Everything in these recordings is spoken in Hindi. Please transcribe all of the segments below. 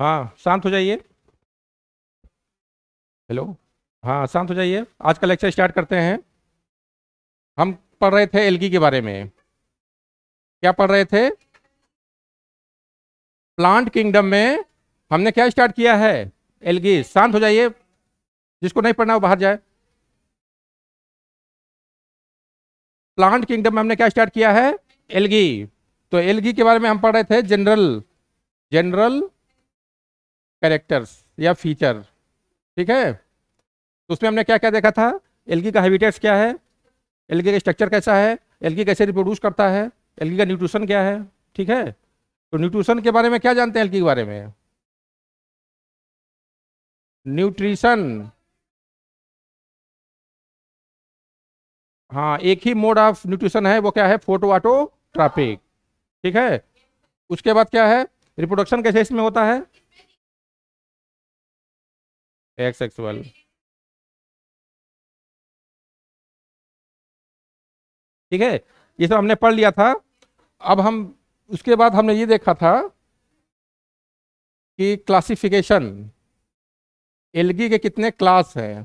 हाँ शांत हो जाइए। हेलो। हाँ शांत हो जाइए, आज का लेक्चर स्टार्ट करते हैं। हम पढ़ रहे थे एल्गी के बारे में। क्या पढ़ रहे थे? प्लांट किंगडम में हमने क्या स्टार्ट किया है? एल्गी। शांत हो जाइए, जिसको नहीं पढ़ना वो बाहर जाए। प्लांट किंगडम में हमने क्या स्टार्ट किया है? एल्गी। तो एल्गी के बारे में हम पढ़ रहे थे जनरल जनरल कैरेक्टर्स या फीचर। ठीक है, तो उसमें हमने क्या क्या देखा था? एल्गी का हैबिटेट्स क्या है, एल्गी का स्ट्रक्चर कैसा है, एल्गी कैसे रिप्रोड्यूस करता है, एल्गी का न्यूट्रिशन क्या है। ठीक है, तो न्यूट्रिशन के बारे में क्या जानते हैं एल्गी के बारे में? न्यूट्रिशन, हाँ एक ही मोड ऑफ न्यूट्रिशन है, वो क्या है? फोटोऑटोट्रॉपिक। ठीक है, उसके बाद क्या है? रिप्रोडक्शन कैसे इसमें होता है? एक्सेक्सुअल। ठीक है, ये सब हमने पढ़ लिया था। अब हम उसके बाद हमने ये देखा था कि क्लासिफिकेशन, एल्गी के कितने क्लास हैं।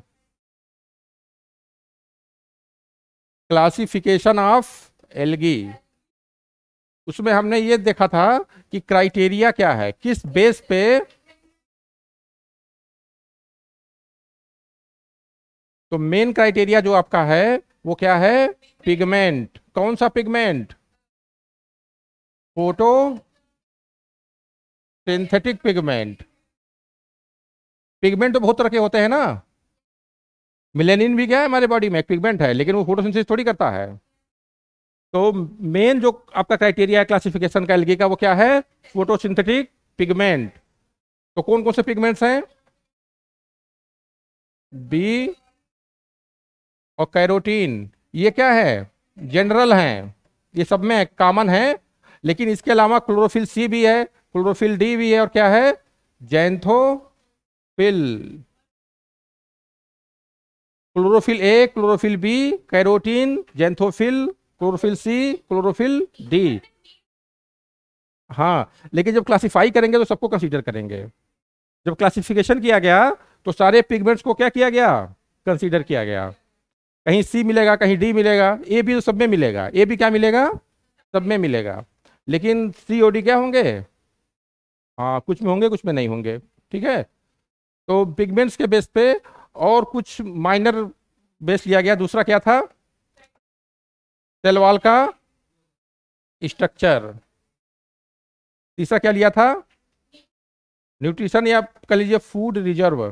क्लासिफिकेशन ऑफ एल्गी, उसमें हमने ये देखा था कि क्राइटेरिया क्या है, किस बेस पे। तो मेन क्राइटेरिया जो आपका है वो क्या है? पिगमेंट। कौन सा pigment? Photo synthetic pigment. Pigment तो बहुत तरह के होते हैं ना। मिलेनिन भी क्या है हमारे बॉडी में? एक पिगमेंट है, लेकिन वो फोटोसिंथेसिस थोड़ी करता है। तो मेन जो आपका क्राइटेरिया है क्लासिफिकेशन का एल्गी का, वो क्या है? Photosynthetic pigment. तो कौन कौन से पिगमेंट्स हैं? बी और कैरोटीन। ये क्या है? जनरल हैं, ये सब में कॉमन है। लेकिन इसके अलावा क्लोरोफिल सी भी है, क्लोरोफिल डी भी है, और क्या है? Xanthophyll. Chlorophyll A, chlorophyll B, carotene, xanthophyll, chlorophyll C, chlorophyll D. हाँ, लेकिन जब क्लासिफाई करेंगे तो सबको कंसीडर करेंगे। जब क्लासिफिकेशन किया गया तो सारे पिगमेंट्स को क्या किया गया? कंसीडर किया गया। कहीं सी मिलेगा, कहीं डी मिलेगा, ए भी तो सब में मिलेगा, ए भी क्या मिलेगा? सब में मिलेगा। लेकिन सी और डी क्या होंगे? हाँ कुछ में होंगे, कुछ में नहीं होंगे। ठीक है, तो पिगमेंट्स के बेस पे और कुछ माइनर बेस लिया गया। दूसरा क्या था? सेल वॉल का स्ट्रक्चर। तीसरा क्या लिया था? न्यूट्रिशन, या कह लीजिए फूड रिजर्व,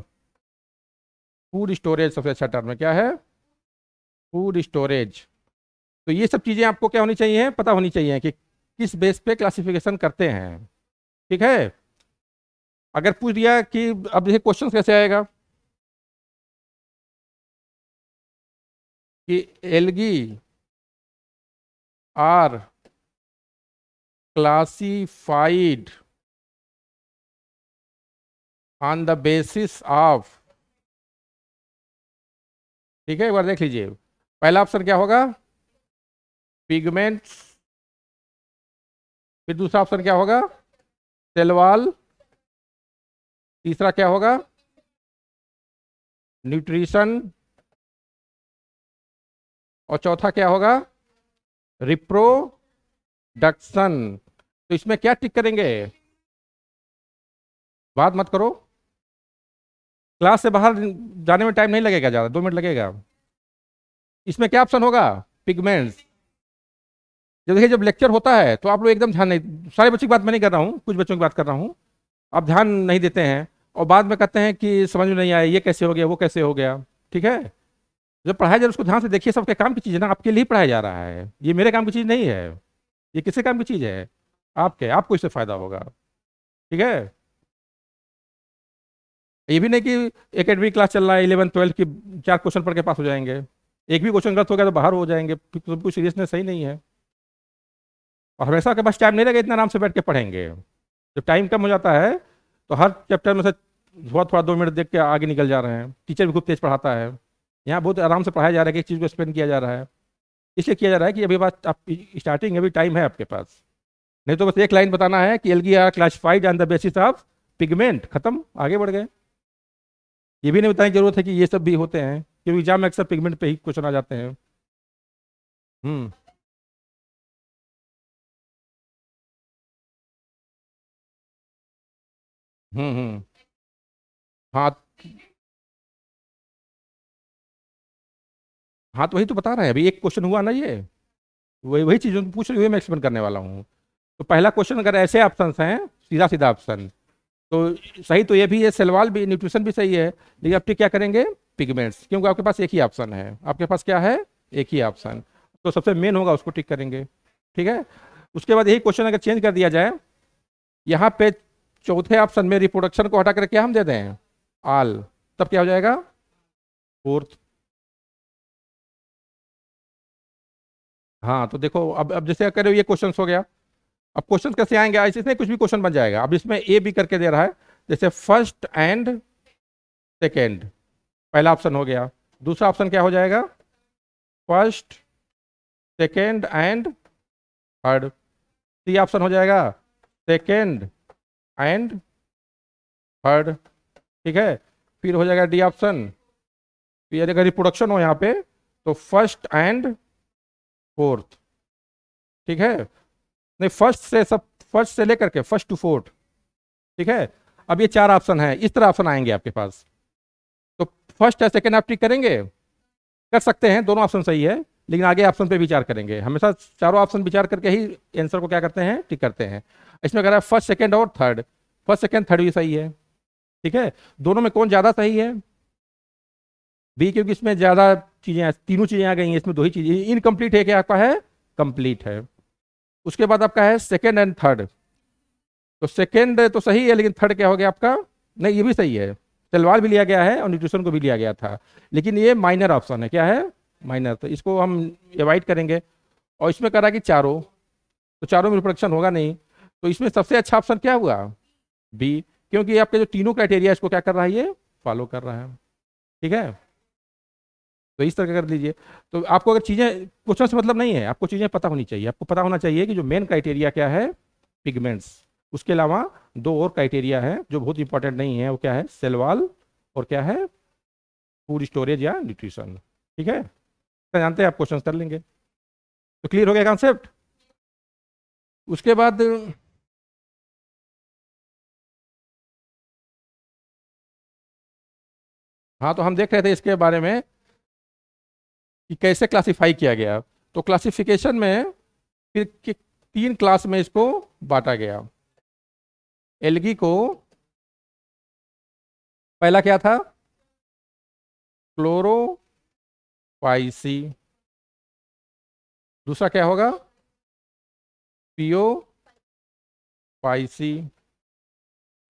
फूड स्टोरेज। सबसे अच्छा टर्म है, क्या है? Food storage. तो ये सब चीजें आपको क्या होनी चाहिए? पता होनी चाहिए कि किस बेस पे क्लासिफिकेशन करते हैं। ठीक है, अगर पूछ दिया कि अब देखिए क्वेश्चन कैसे आएगा कि algae are classified on the basis of. ठीक है, एक बार देख लीजिए। पहला ऑप्शन क्या होगा? पिगमेंट्स। फिर दूसरा ऑप्शन क्या होगा? Cell wall. तीसरा क्या होगा? न्यूट्रिशन। और चौथा क्या होगा? रिप्रोडक्शन। तो इसमें क्या टिक करेंगे? बात मत करो, क्लास से बाहर जाने में टाइम नहीं लगेगा, ज़्यादा 2 मिनट लगेगा। इसमें क्या ऑप्शन होगा? पिगमेंट्स। जब देखिए जब लेक्चर होता है तो आप लोग एकदम ध्यान नहीं, सारे बच्चों की बात मैं नहीं कर रहा हूँ, कुछ बच्चों की बात कर रहा हूँ। आप ध्यान नहीं देते हैं और बाद में कहते हैं कि समझ में नहीं आया, ये कैसे हो गया, वो कैसे हो गया। ठीक है, जब पढ़ाया जाए उसको ध्यान से देखिए। सबके काम की चीज़ है ना, आपके लिए ही पढ़ाया जा रहा है, ये मेरे काम की चीज़ नहीं है। ये किसके काम की चीज़ है? आपके, आपको इससे फायदा होगा। ठीक है, ये भी नहीं कि एकेडमिक क्लास चल रहा है 11th 12th की 4 क्वेश्चन पढ़ के पास हो जाएंगे। एक भी क्वेश्चन गलत हो गया तो बाहर हो जाएंगे, तो कुछ सीरियसनेस सही नहीं है। और हमेशा आपके पास टाइम नहीं रहेगा, इतना आराम से बैठ के पढ़ेंगे। जब टाइम कम हो जाता है तो हर चैप्टर में से थोड़ा थोड़ा 2 मिनट देख के आगे निकल जा रहे हैं। टीचर भी खूब तेज पढ़ाता है, यहाँ बहुत आराम से पढ़ाया जा रहा है कि एक चीज़ को एक्सप्लेन किया जा रहा है। इसलिए किया जा रहा है कि अभी बात आप स्टार्टिंग, अभी टाइम है आपके पास। नहीं तो बस एक लाइन बताना है कि algae are classified on the basis of pigment, खत्म, आगे बढ़ गए। ये भी नहीं बताने की जरूरत है कि ये सब भी होते हैं, क्योंकि एग्जाम में अक्सर पिगमेंट पे ही क्वेश्चन आ जाते हैं। हम्म हम्म। हाँ हाँ, तो वही तो बता रहे हैं, अभी एक क्वेश्चन हुआ ना ये, वही वही चीज़ पूछ रही हुई मैं एक्सप्लेन करने वाला हूँ। तो पहला क्वेश्चन अगर ऐसे ऑप्शन हैं, सीधा सीधा ऑप्शन, तो सही तो ये भी है, सेलवाल भी, न्यूट्रिशन भी सही है, लेकिन आप टिक क्या करेंगे, पिगमेंट्स, क्योंकि आपके पास एक ही ऑप्शन है, आपके पास क्या है, एक ही ऑप्शन, तो सबसे मेन होगा उसको टिक करेंगे। ठीक है। उसके बाद यही क्वेश्चन अगर चेंज कर दिया जाए, यहाँ पे चौथे ऑप्शन में रिप्रोडक्शन को हटा कर क्या हम दे दें, आल, तब क्या हो जाएगा, फोर्थ। हाँ तो देखो, अब जैसे कह रहे हो ये क्वेश्चन हो गया, अब क्वेश्चन कैसे आएंगे, ऐसे इसमें कुछ भी क्वेश्चन बन जाएगा। अब इसमें ए बी करके दे रहा है, जैसे फर्स्ट एंड सेकेंड, पहला ऑप्शन हो गया, दूसरा ऑप्शन क्या हो जाएगा, first second and third, C option हो जाएगा सेकेंड एंड थर्ड। ठीक है। फिर हो जाएगा डी ऑप्शन, फिर अगर रिप्रोडक्शन हो यहाँ पे तो फर्स्ट एंड फोर्थ। ठीक है। नहीं, फर्स्ट से सब, फर्स्ट से लेकर के फर्स्ट टू फोर्थ। ठीक है। अब ये चार ऑप्शन है, इस तरह ऑप्शन आएंगे आपके पास, तो फर्स्ट या सेकेंड आप टिक करेंगे, कर सकते हैं, दोनों ऑप्शन सही है, लेकिन आगे ऑप्शन पे विचार करेंगे, हमेशा चारों ऑप्शन विचार करके ही आंसर को क्या करते हैं, टिक करते हैं। इसमें कह रहा है फर्स्ट सेकेंड और थर्ड, फर्स्ट सेकेंड थर्ड भी सही है। ठीक है। दोनों में कौन ज्यादा सही है, बी, क्योंकि इसमें ज्यादा चीजें, तीनों चीजें आ गई हैं, इसमें दो ही चीजें, इनकम्प्लीट है, क्या आपका है, कंप्लीट है। उसके बाद आपका है सेकेंड एंड थर्ड, तो सेकेंड तो सही है, लेकिन थर्ड क्या हो गया आपका, नहीं ये भी सही है, तलवार भी लिया गया है और न्यूट्रिशन को भी लिया गया था, लेकिन ये माइनर ऑप्शन है, क्या है, माइनर, तो इसको हम अवॉइड करेंगे। और इसमें करा कि चारों, तो चारों में रिप्रोडक्शन होगा नहीं, तो इसमें सबसे अच्छा ऑप्शन क्या हुआ, बी, क्योंकि आपके जो तीनों क्राइटेरिया इसको क्या कर रहा है, ये फॉलो कर रहा है। ठीक है। तो इस तरह का कर लीजिए। तो आपको अगर चीज़ें, क्वेश्चन से मतलब नहीं है, आपको चीज़ें पता होनी चाहिए, आपको पता होना चाहिए कि जो मेन क्राइटेरिया क्या है, पिगमेंट्स, उसके अलावा दो और क्राइटेरिया है जो बहुत इंपॉर्टेंट नहीं है, वो क्या है, सेल वॉल, और क्या है, फूड स्टोरेज या न्यूट्रिशन। ठीक है। तो जानते हैं आप, क्वेश्चन कर लेंगे, तो क्लियर हो गया कॉन्सेप्ट। उसके बाद हाँ, तो हम देख रहे थे इसके बारे में कि कैसे क्लासिफाई किया गया, तो क्लासिफिकेशन में फिर तीन क्लास में इसको बांटा गया। एल्गी को पहला क्या था, क्लोरोफाइसी, दूसरा क्या होगा, पियोफाइसी,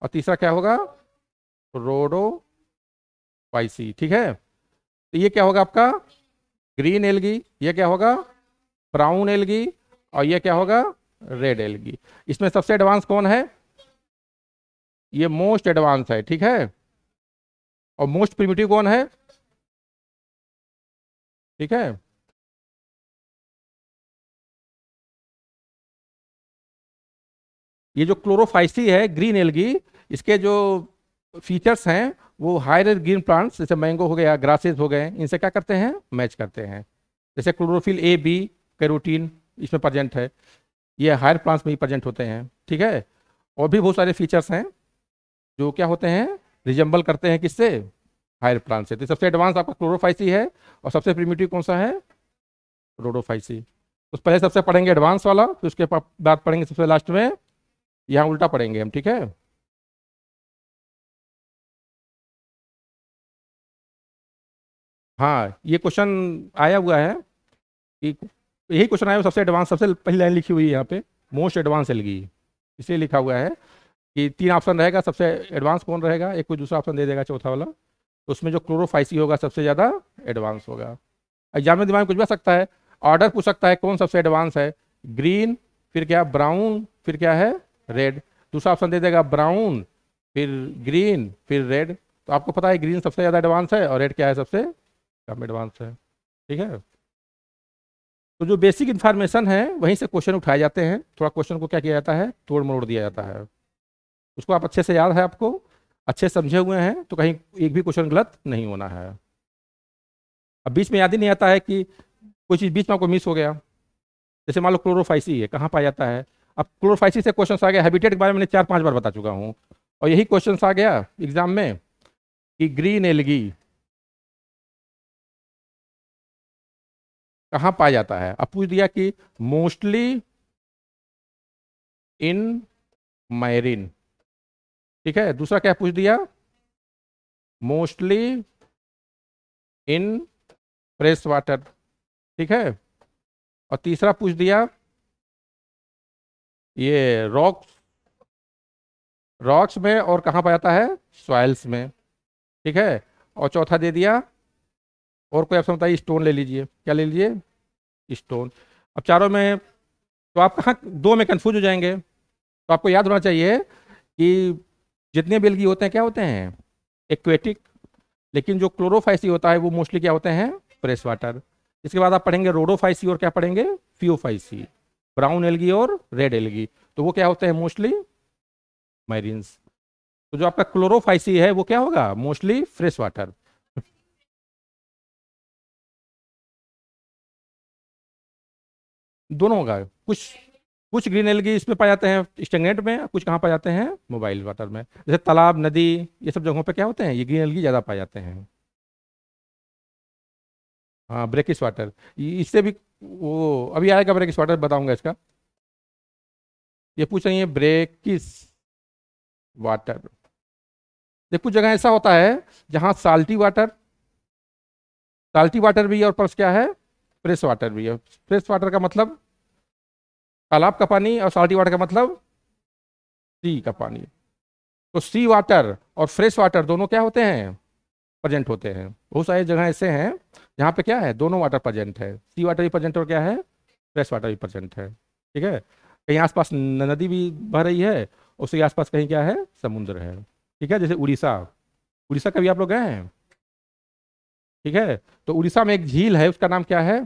और तीसरा क्या होगा, रोडोफाइसी। ठीक है। तो ये क्या होगा आपका, ग्रीन एल्गी, ये क्या होगा, ब्राउन एल्गी, और ये क्या होगा, रेड एल्गी। इसमें सबसे एडवांस कौन है, ये मोस्ट एडवांस है। ठीक है। और मोस्ट प्रिमिटिव कौन है। ठीक है। ये जो क्लोरोफाइसी है, ग्रीन एल्गी, इसके जो फीचर्स हैं वो हायर ग्रीन प्लांट्स जैसे मैंगो हो गया, ग्रासेस हो गए, इनसे क्या करते हैं, मैच करते हैं। जैसे क्लोरोफिल ए बी, कैरोटीन इसमें प्रेजेंट है, ये हायर प्लांट्स में ही प्रेजेंट होते हैं। ठीक है। और भी बहुत सारे फीचर्स हैं जो क्या होते हैं, रिजेंबल करते हैं किससे, हायर प्लांट से। तो सबसे एडवांस आपका क्लोरोफाइसी है, और सबसे प्रिमिटिव कौन सा है, रोडोफाइसी। तो पहले सबसे पढ़ेंगे एडवांस वाला, फिर उसके बाद पढ़ेंगे सबसे लास्ट में, यहाँ उल्टा पढ़ेंगे हम। ठीक है। हाँ, ये क्वेश्चन आया हुआ है कि, यही क्वेश्चन आया हुआ, सबसे एडवांस, सबसे पहली लाइन लिखी हुई है यहाँ पे, मोस्ट एडवांस एल्गी, इसलिए लिखा हुआ है कि तीन ऑप्शन रहेगा, सबसे एडवांस कौन रहेगा, एक कोई दूसरा ऑप्शन दे देगा चौथा वाला, तो उसमें जो क्लोरोफाइसी होगा सबसे ज़्यादा एडवांस होगा। एग्जाम में दिमाग में कुछ भी आ सकता है, ऑर्डर पूछ सकता है कौन सबसे एडवांस है, ग्रीन, फिर क्या ब्राउन, फिर क्या है, रेड, दूसरा ऑप्शन दे देगा ब्राउन, फिर ग्रीन, फिर रेड, तो आपको पता है ग्रीन सबसे ज़्यादा एडवांस है और रेड क्या है, सबसे कम एडवांस है। ठीक है। तो जो बेसिक इन्फॉर्मेशन है वहीं से क्वेश्चन उठाए जाते हैं, थोड़ा क्वेश्चन को क्या किया जाता है, तोड़ मरोड़ दिया जाता है। उसको आप अच्छे से याद है, आपको अच्छे से समझे हुए हैं, तो कहीं एक भी क्वेश्चन गलत नहीं होना है। अब बीच में याद ही नहीं आता है कि कोई चीज़ बीच में आपको मिस हो गया। जैसे मान लो क्लोरोफाइसी है, कहाँ पाया जाता है। अब क्लोरोफाइसी से क्वेश्चन आ गया, हैबिटेट के बारे में मैंने 4-5 बार बता चुका हूँ, और यही क्वेश्चन आ गया एग्जाम में कि ग्रीन एलगी कहाँ पाया जाता है। अब पूछ दिया कि मोस्टली इन मैरिन, ठीक है। दूसरा क्या पूछ दिया, मोस्टली इन फ्रेश वाटर, ठीक है। और तीसरा पूछ दिया ये रॉक्स, रॉक्स में और कहाँ पाया जाता है, सॉइल्स में, ठीक है। और चौथा दे दिया, और कोई ऑप्शन बताइए, स्टोन ले लीजिए, क्या ले लीजिए, स्टोन। अब चारों में तो आप कहाँ दो में कंफ्यूज हो जाएंगे। तो आपको याद होना चाहिए कि जितने भी एल्गी होते हैं क्या होते हैं, एक्वेटिक, लेकिन जो क्लोरोफाइसी होता है वो मोस्टली क्या होते हैं, फ्रेश वाटर। इसके बाद आप पढ़ेंगे रोडोफाइसी और क्या पढ़ेंगे, फियोफाइसी, ब्राउन एल्गी और रेड एल्गी, तो वो क्या होते हैं, मोस्टली मैरीन्स। तो जो आपका क्लोरोफाइसी है वो क्या होगा, मोस्टली फ्रेश वाटर। दोनों होगा, कुछ कुछ ग्रीन एल्गी इसमें पाए जाते हैं स्टेगनेंट में, कुछ कहाँ पाए जाते हैं, मोबाइल वाटर में। जैसे तालाब, नदी, ये सब जगहों पे क्या होते हैं, ये ग्रीन एल्गी ज़्यादा पाए जाते हैं। हाँ, ब्रेकिश वाटर, इससे भी वो अभी आएगा, ब्रेकिश वाटर बताऊंगा इसका। ये पूछ रही है ब्रेकिश वाटर। देखो कुछ जगह ऐसा होता है जहाँ साल्टी वाटर भी है और प्लस क्या है, फ्रेश वाटर भी है। फ्रेश वाटर का मतलब तालाब का पानी, और साल्टी वाटर का मतलब सी का पानी। तो सी वाटर और फ्रेश वाटर दोनों क्या होते हैं, प्रेजेंट होते हैं। बहुत सारी जगह ऐसे हैं जहाँ पे क्या है, दोनों वाटर प्रेजेंट है, सी वाटर भी प्रेजेंट और क्या है, फ्रेश वाटर भी प्रेजेंट है, ठीक है। कहीं आसपास नदी भी बह रही है, उसके आसपास कहीं क्या है, समुद्र है, ठीक है। जैसे उड़ीसा, उड़ीसा कभी आप लोग गए हैं, ठीक है। तो उड़ीसा में एक झील है, उसका नाम क्या है,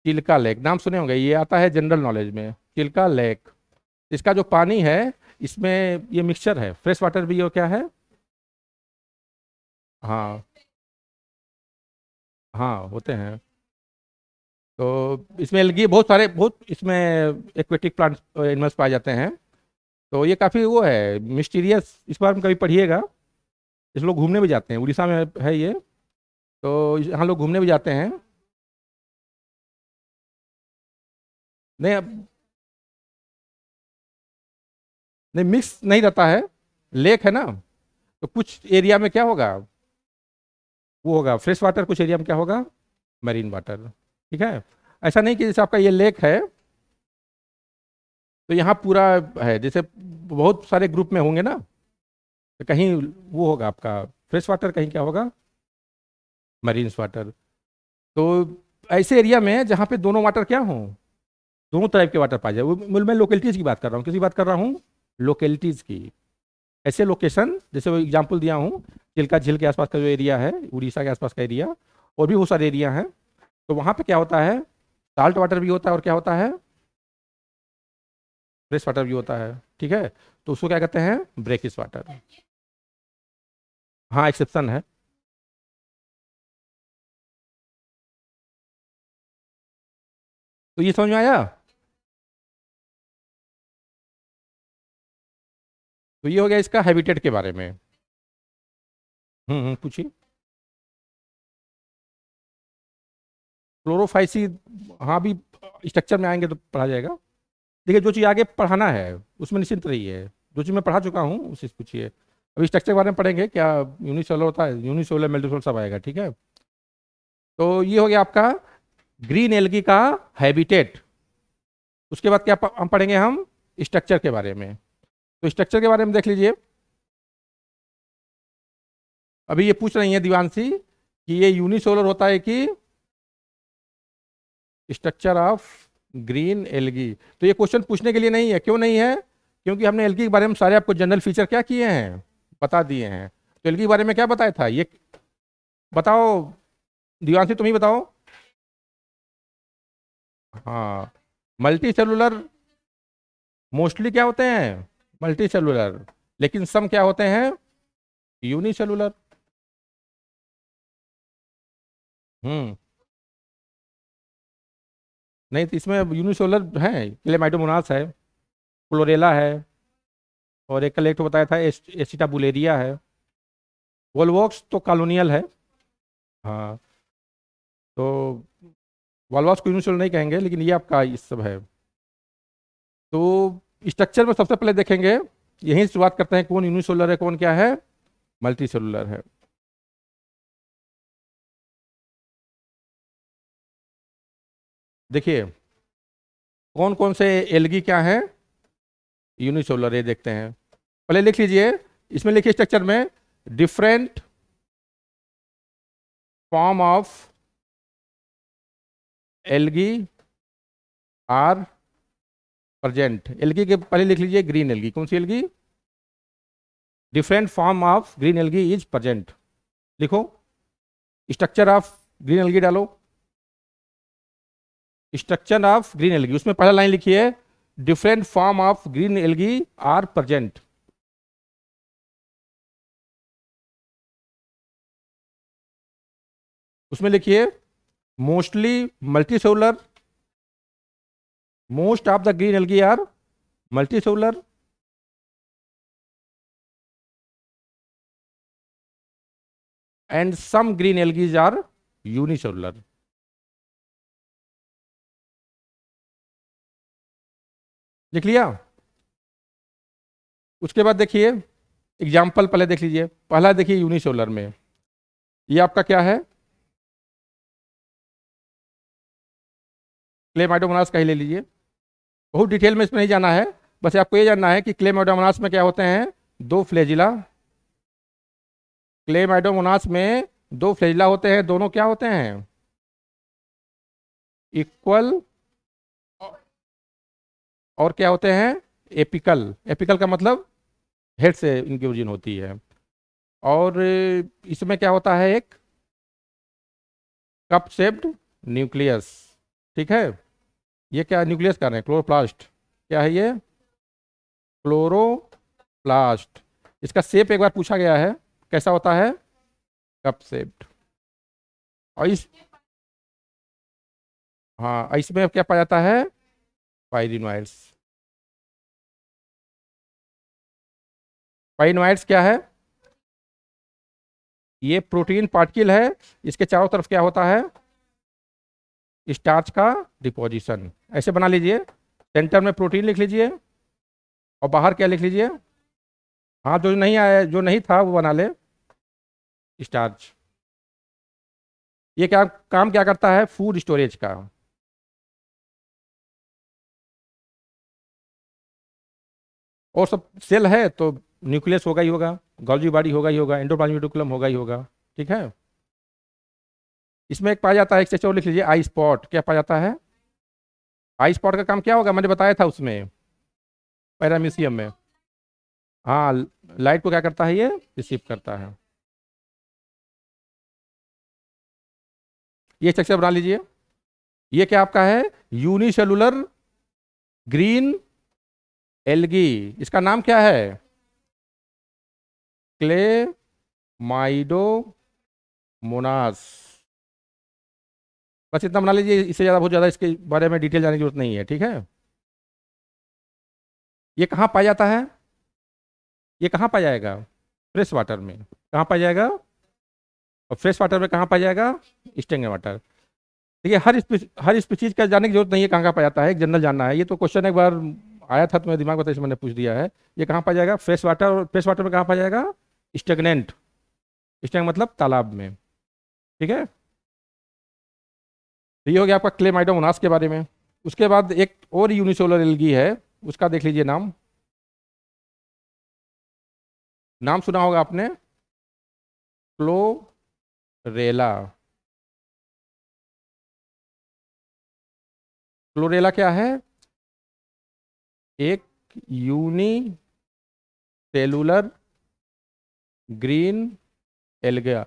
चिल्का लेक, नाम सुने होंगे, ये आता है जनरल नॉलेज में, चिल्का लेक। इसका जो पानी है इसमें ये मिक्सचर है, फ्रेश वाटर भी और क्या है, हाँ हाँ होते हैं। तो इसमें एल्गी बहुत सारे, बहुत इसमें एक्वेटिक प्लांट एनिमल्स पाए जाते हैं। तो ये काफ़ी वो है मिस्टीरियस, इस बार में कभी पढ़िएगा। इस लोग घूमने भी जाते हैं, उड़ीसा में है ये, तो यहाँ लोग घूमने भी जाते हैं। नहीं नहीं, मिक्स नहीं रहता है, लेक है ना, तो कुछ एरिया में क्या होगा, वो होगा फ्रेश वाटर, कुछ एरिया में क्या होगा, मरीन वाटर, ठीक है। ऐसा नहीं कि जैसे आपका ये लेक है तो यहाँ पूरा है, जैसे बहुत सारे ग्रुप में होंगे ना, तो कहीं वो होगा आपका फ्रेश वाटर, कहीं क्या होगा, मरीन्स वाटर। तो ऐसे एरिया में जहाँ पे दोनों वाटर क्या हों, दोनों टाइप के वाटर पाए जाए, मैं लोकेलिटीज़ की बात कर रहा हूँ, किसी बात कर रहा हूँ, लोकेलिटीज़ की। ऐसे लोकेशन जैसे वो एग्जाम्पल दिया हूँ, चिल्का झील के आसपास का जो एरिया है, उड़ीसा के आसपास का एरिया, और भी बहुत सारे एरिया हैं, तो वहाँ पे क्या होता है, साल्ट वाटर भी होता है और क्या होता है, फ्रेश वाटर भी होता है, ठीक है। तो उसको क्या कहते हैं, ब्रेकिश वाटर। हाँ एक्सेप्शन है। तो ये समझ में आया। तो ये हो गया इसका हैबिटेट के बारे में। पूछिए। क्लोरोफाइसी, हाँ भी स्ट्रक्चर में आएंगे तो पढ़ा जाएगा। देखिए जो चीज़ आगे पढ़ाना है उसमें निश्चिंत रहिए, जो चीज़ मैं पढ़ा चुका हूँ उसी से पूछिए। अभी स्ट्रक्चर के बारे में पढ़ेंगे, क्या यूनिसेलुलर होता है, यूनिसेलुलर मल्टीसेलुलर सब आएगा, ठीक है। तो ये हो गया आपका ग्रीन एल्गी का हैबिटेट। उसके बाद क्या हम पढ़ेंगे, हम स्ट्रक्चर के बारे में। तो स्ट्रक्चर के बारे में देख लीजिए। अभी ये पूछ रही है दिवांशी कि ये यूनिसेलुलर होता है कि स्ट्रक्चर ऑफ ग्रीन एल्गी। तो ये क्वेश्चन पूछने के लिए नहीं है, क्यों नहीं है, क्योंकि हमने एल्गी के बारे में सारे आपको जनरल फीचर क्या किए हैं, बता दिए हैं। तो एल्गी के बारे में क्या बताया था, ये बताओ दिवांशी, तुम ही बताओ। हाँ, मल्टी सेलुलर मोस्टली क्या होते हैं, मल्टी सेलुलर, लेकिन सम क्या होते हैं, यूनिसेलुलर। हम्म, नहीं तो इसमें यूनिसेलुलर है, क्लेमाइडोमोनास है, क्लोरेला है, और एक कलेक्ट बताया था एसिटाबुलेरिया है, वोल्वॉक्स तो कॉलोनियल है। हाँ, तो वोल्वॉक्स को यूनिसेलुलर नहीं कहेंगे, लेकिन ये आपका इस सब है। तो स्ट्रक्चर में सबसे पहले देखेंगे, यहीं शुरुआत करते हैं, कौन यूनिसेलुलर है कौन क्या है मल्टी सेलुलर है। देखिए कौन कौन से एल्गी क्या है यूनिसेलुलर, ये देखते हैं। पहले लिख लीजिए, इसमें लिखिए स्ट्रक्चर में, different form of algae are present. Algae के पहले लिख लीजिए ग्रीन एल्गी, कौन सी algae, different form of green algae is present. लिखो स्ट्रक्चर ऑफ ग्रीन एल्गी, डालो स्ट्रक्चर ऑफ ग्रीन एल्गी, उसमें पहला लाइन लिखिए, different form of green algae are present. उसमें लिखिए mostly multicellular, most of the green algae are multicellular, and some green algaes are unicellular. लिख लिया। उसके बाद देखिए एग्जाम्पल पहले देख लीजिए, पहला देखिए यूनिसेलुलर में, ये आपका क्या है, क्लेमाइडोमोनास का ही ले लीजिए। बहुत डिटेल में इसमें नहीं जाना है, बस आपको ये जानना है कि क्लेमाइडोमोनास में क्या होते हैं, दो फ्लैजिला। क्लेमाइडोमोनास में दो फ्लैजिला होते हैं, दोनों क्या होते हैं, इक्वल, और क्या होते हैं, एपिकल। एपिकल का मतलब हेड से इनकी ओरिजिन होती है। और इसमें क्या होता है, एक कप शेप्ड न्यूक्लियस। ठीक है, ये क्या न्यूक्लियस कर रहे हैं, क्लोरोप्लास्ट। क्या है ये, क्लोरोप्लास्ट। इसका शेप एक बार पूछा गया है, कैसा होता है, कप शेप्ड। और इस, हाँ इसमें क्या पाया जाता है, पाइरिनोइड्स। पाइरिनोइड्स क्या है, ये प्रोटीन पार्टिकल है, इसके चारों तरफ क्या होता है, स्टार्च का डिपोजिशन। ऐसे बना लीजिए, सेंटर में प्रोटीन लिख लीजिए और बाहर क्या लिख लीजिए, हाँ जो नहीं आया, जो नहीं था वो बना ले, स्टार्च। ये क्या काम क्या करता है, फूड स्टोरेज का। और सब सेल है तो न्यूक्लियस होगा ही होगा, गॉल्जी बॉडी होगा ही होगा, एंडोप्लाज्मिक रेटिकुलम होगा ही होगा। ठीक है, इसमें एक पाया जाता है, एक से और लिख लीजिए, आई स्पॉट। क्या पाया जाता है, आई स्पॉट का काम क्या होगा, मैंने बताया था उसमें पैरामीशियम में। हाँ, लाइट को क्या करता है, ये रिसीव करता है। ये स्ट्रक्चर बना लीजिए। ये क्या आपका है, यूनिसेलुलर ग्रीन एल्गी, इसका नाम क्या है, क्लेमाइडोमोनास। बस इतना बना लीजिए, इससे ज़्यादा बहुत ज़्यादा इसके बारे में डिटेल जाने की जरूरत नहीं है। ठीक है, ये कहाँ पाया जाता है, ये कहाँ पाया जाएगा, फ्रेश वाटर में। कहाँ पाया जाएगा, और फ्रेश वाटर में कहाँ पाया जाएगा, स्टेंगन वाटर। देखिए हर स्पीसीज का जानने की जरूरत नहीं है कहाँ कहाँ पाया जाता है, एक जनरल जानना है। ये तो क्वेश्चन एक बार आया था तो मेरे दिमाग में, तो इसे मैंने पूछ दिया है। ये कहाँ पाया जाएगा, फ्रेश वाटर, और फ्रेश वाटर में कहाँ पाया जाएगा, स्टेगनेंट। स्टेगनेंट मतलब तालाब में। ठीक है, तो ये हो गया आपका क्लेमाइडोमोनास के बारे में। उसके बाद एक और यूनिसेलुलर एल्गी है, उसका देख लीजिए नाम, नाम सुना होगा आपने, क्लोरेला। क्लोरेला क्या है, एक यूनिसेलुलर ग्रीन एल्गा।